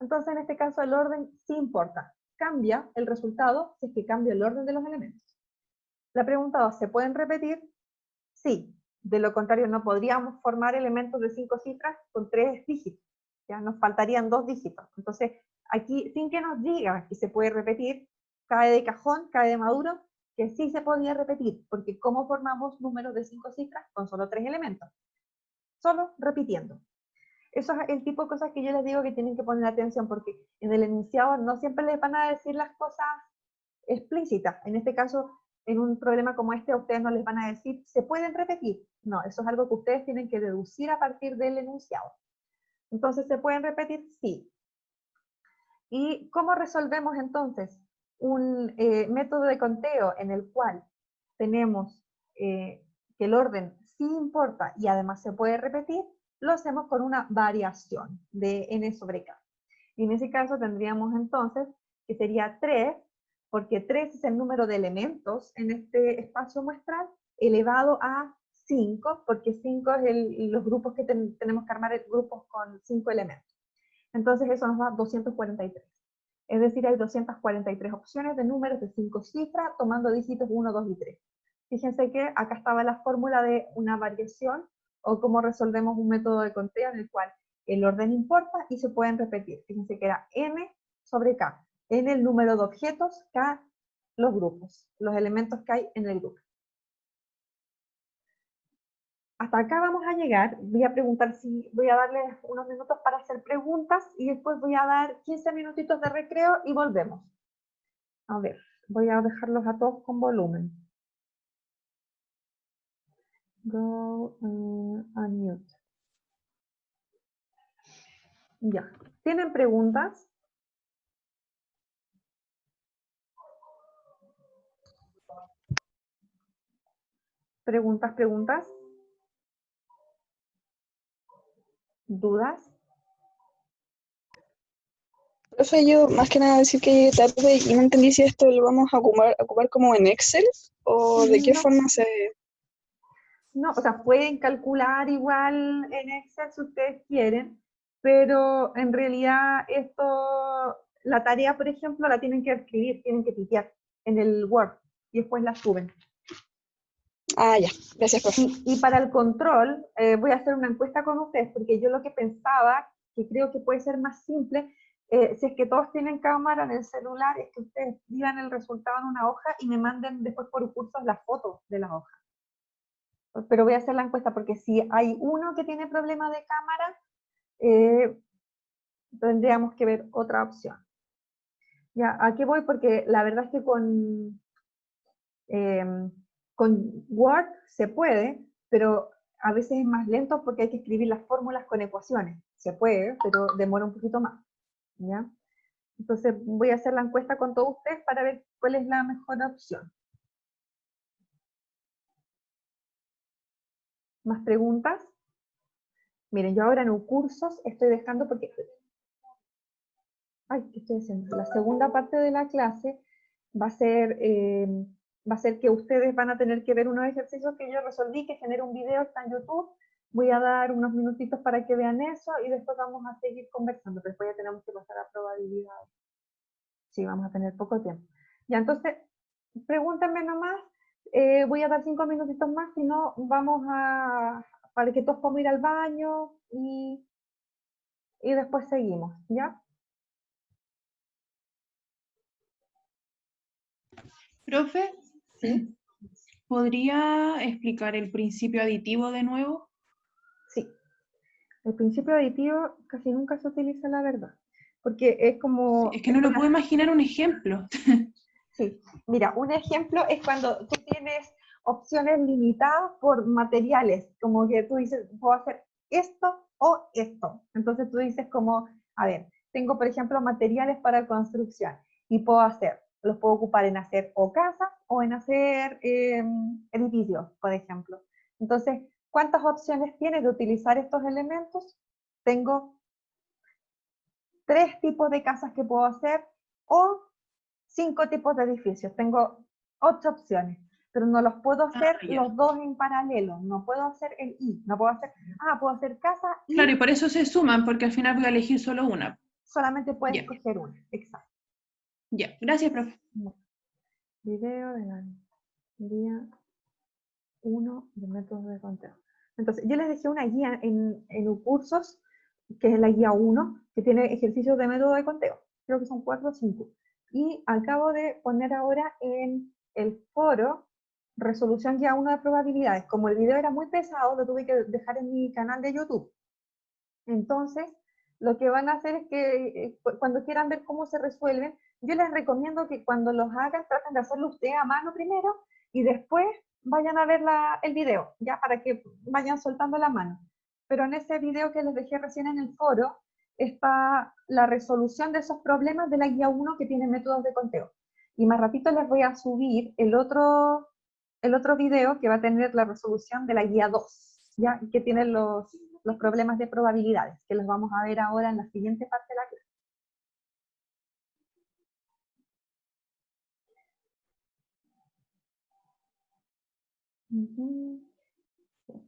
Entonces, en este caso, el orden sí importa. Cambia el resultado si es que cambia el orden de los elementos. La pregunta 2, ¿se pueden repetir? Sí, de lo contrario no podríamos formar elementos de 5 cifras con 3 dígitos, ya nos faltarían 2 dígitos. Entonces, aquí, sin que nos diga que se puede repetir, cae de cajón, cae de maduro, que sí se podía repetir, porque ¿cómo formamos números de 5 cifras con solo 3 elementos? Solo repitiendo. Eso es el tipo de cosas que yo les digo que tienen que poner atención, porque en el enunciado no siempre les van a decir las cosas explícitas. En este caso, en un problema como este, a ustedes no les van a decir, ¿se pueden repetir? No, eso es algo que ustedes tienen que deducir a partir del enunciado. Entonces, ¿se pueden repetir? Sí. ¿Y cómo resolvemos entonces un método de conteo en el cual tenemos que el orden sí importa y además se puede repetir? Lo hacemos con una variación de n sobre k. Y en ese caso tendríamos entonces que sería 3, porque 3 es el número de elementos en este espacio muestral, elevado a 5, porque 5 es los grupos que tenemos que armar, grupos con 5 elementos. Entonces eso nos da 243. Es decir, hay 243 opciones de números de 5 cifras, tomando dígitos 1, 2 y 3. Fíjense que acá estaba la fórmula de una variación, o cómo resolvemos un método de conteo en el cual el orden importa y se pueden repetir. Fíjense que era n sobre k. N el número de objetos, k los grupos, los elementos que hay en el grupo. Hasta acá vamos a llegar. Voy a preguntar si voy a darles unos minutos para hacer preguntas y después voy a dar 15 minutitos de recreo y volvemos. A ver, voy a dejarlos a todos con volumen. Go unmute. Ya. ¿Tienen preguntas? ¿Preguntas? ¿Dudas? Profe, yo más que nada decir que llegué tarde y no entendí si esto lo vamos a ocupar como en Excel o de qué No. forma se... No, o sea, pueden calcular igual en Excel si ustedes quieren, pero en realidad esto, la tarea, por ejemplo, la tienen que escribir, tienen que tipear en el Word y después la suben. Ah, ya. Gracias, profe. Y para el control, voy a hacer una encuesta con ustedes, porque yo lo que pensaba, que creo que puede ser más simple, si es que todos tienen cámara en el celular, es que ustedes escriban el resultado en una hoja y me manden después por cursos las fotos de las hojas. Pero voy a hacer la encuesta porque si hay uno que tiene problema de cámara, tendríamos que ver otra opción. Ya, ¿a qué voy? Porque la verdad es que con Word se puede, pero a veces es más lento porque hay que escribir las fórmulas con ecuaciones. Se puede, pero demora un poquito más. ¿Ya? Entonces voy a hacer la encuesta con todos ustedes para ver cuál es la mejor opción. ¿Más preguntas? Miren, yo ahora en cursos estoy dejando porque... Ay, ¿qué estoy haciendo? La segunda parte de la clase va a ser que ustedes van a tener que ver unos ejercicios que yo resolví, que genero un video, está en YouTube. Voy a dar unos minutitos para que vean eso y después vamos a seguir conversando. Después ya tenemos que pasar a probabilidades. Sí, vamos a tener poco tiempo. Ya, entonces, pregúntenme nomás. Voy a dar 5 minutitos más, si no, vamos para que todos podamos ir al baño y después seguimos, ¿ya? Profe, ¿Sí? ¿podría explicar el principio aditivo de nuevo? Sí. El principio aditivo casi nunca se utiliza, la verdad, porque es como... Es que no lo puedo imaginar un ejemplo. Sí, mira, un ejemplo es cuando tú tienes opciones limitadas por materiales, como que tú dices, puedo hacer esto o esto. Entonces tú dices como, a ver, tengo por ejemplo materiales para construcción y los puedo ocupar en hacer o casas o en hacer edificios, por ejemplo. Entonces, ¿cuántas opciones tienes de utilizar estos elementos? Tengo 3 tipos de casas que puedo hacer o 5 tipos de edificios. Tengo 8 opciones, pero no los puedo hacer Ya. los dos en paralelo. No puedo hacer el y. No puedo hacer, puedo hacer casa y Claro, y por eso se suman, porque al final voy a elegir solo una. solamente puedes Ya. escoger una. Exacto. Ya, gracias, profe. Video de la día 1 de métodos de conteo. Entonces, yo les dejé una guía en cursos, que es la guía 1, que tiene ejercicios de método de conteo. Creo que son 4 o 5. Y acabo de poner ahora en el foro resolución guía 1 de probabilidades. Como el video era muy pesado, lo tuve que dejar en mi canal de YouTube. Entonces, lo que van a hacer es que cuando quieran ver cómo se resuelven, yo les recomiendo que cuando los hagan traten de hacerlo ustedes a mano primero y después vayan a ver el video, ya para que vayan soltando la mano. pero en ese video que les dejé recién en el foro está la resolución de esos problemas de la guía 1 que tiene métodos de conteo. Y más ratito les voy a subir el otro video que va a tener la resolución de la guía 2, ¿ya? Y que tiene los problemas de probabilidades, que los vamos a ver ahora en la siguiente parte de la clase.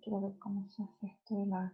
Quiero ver cómo se hace esto de la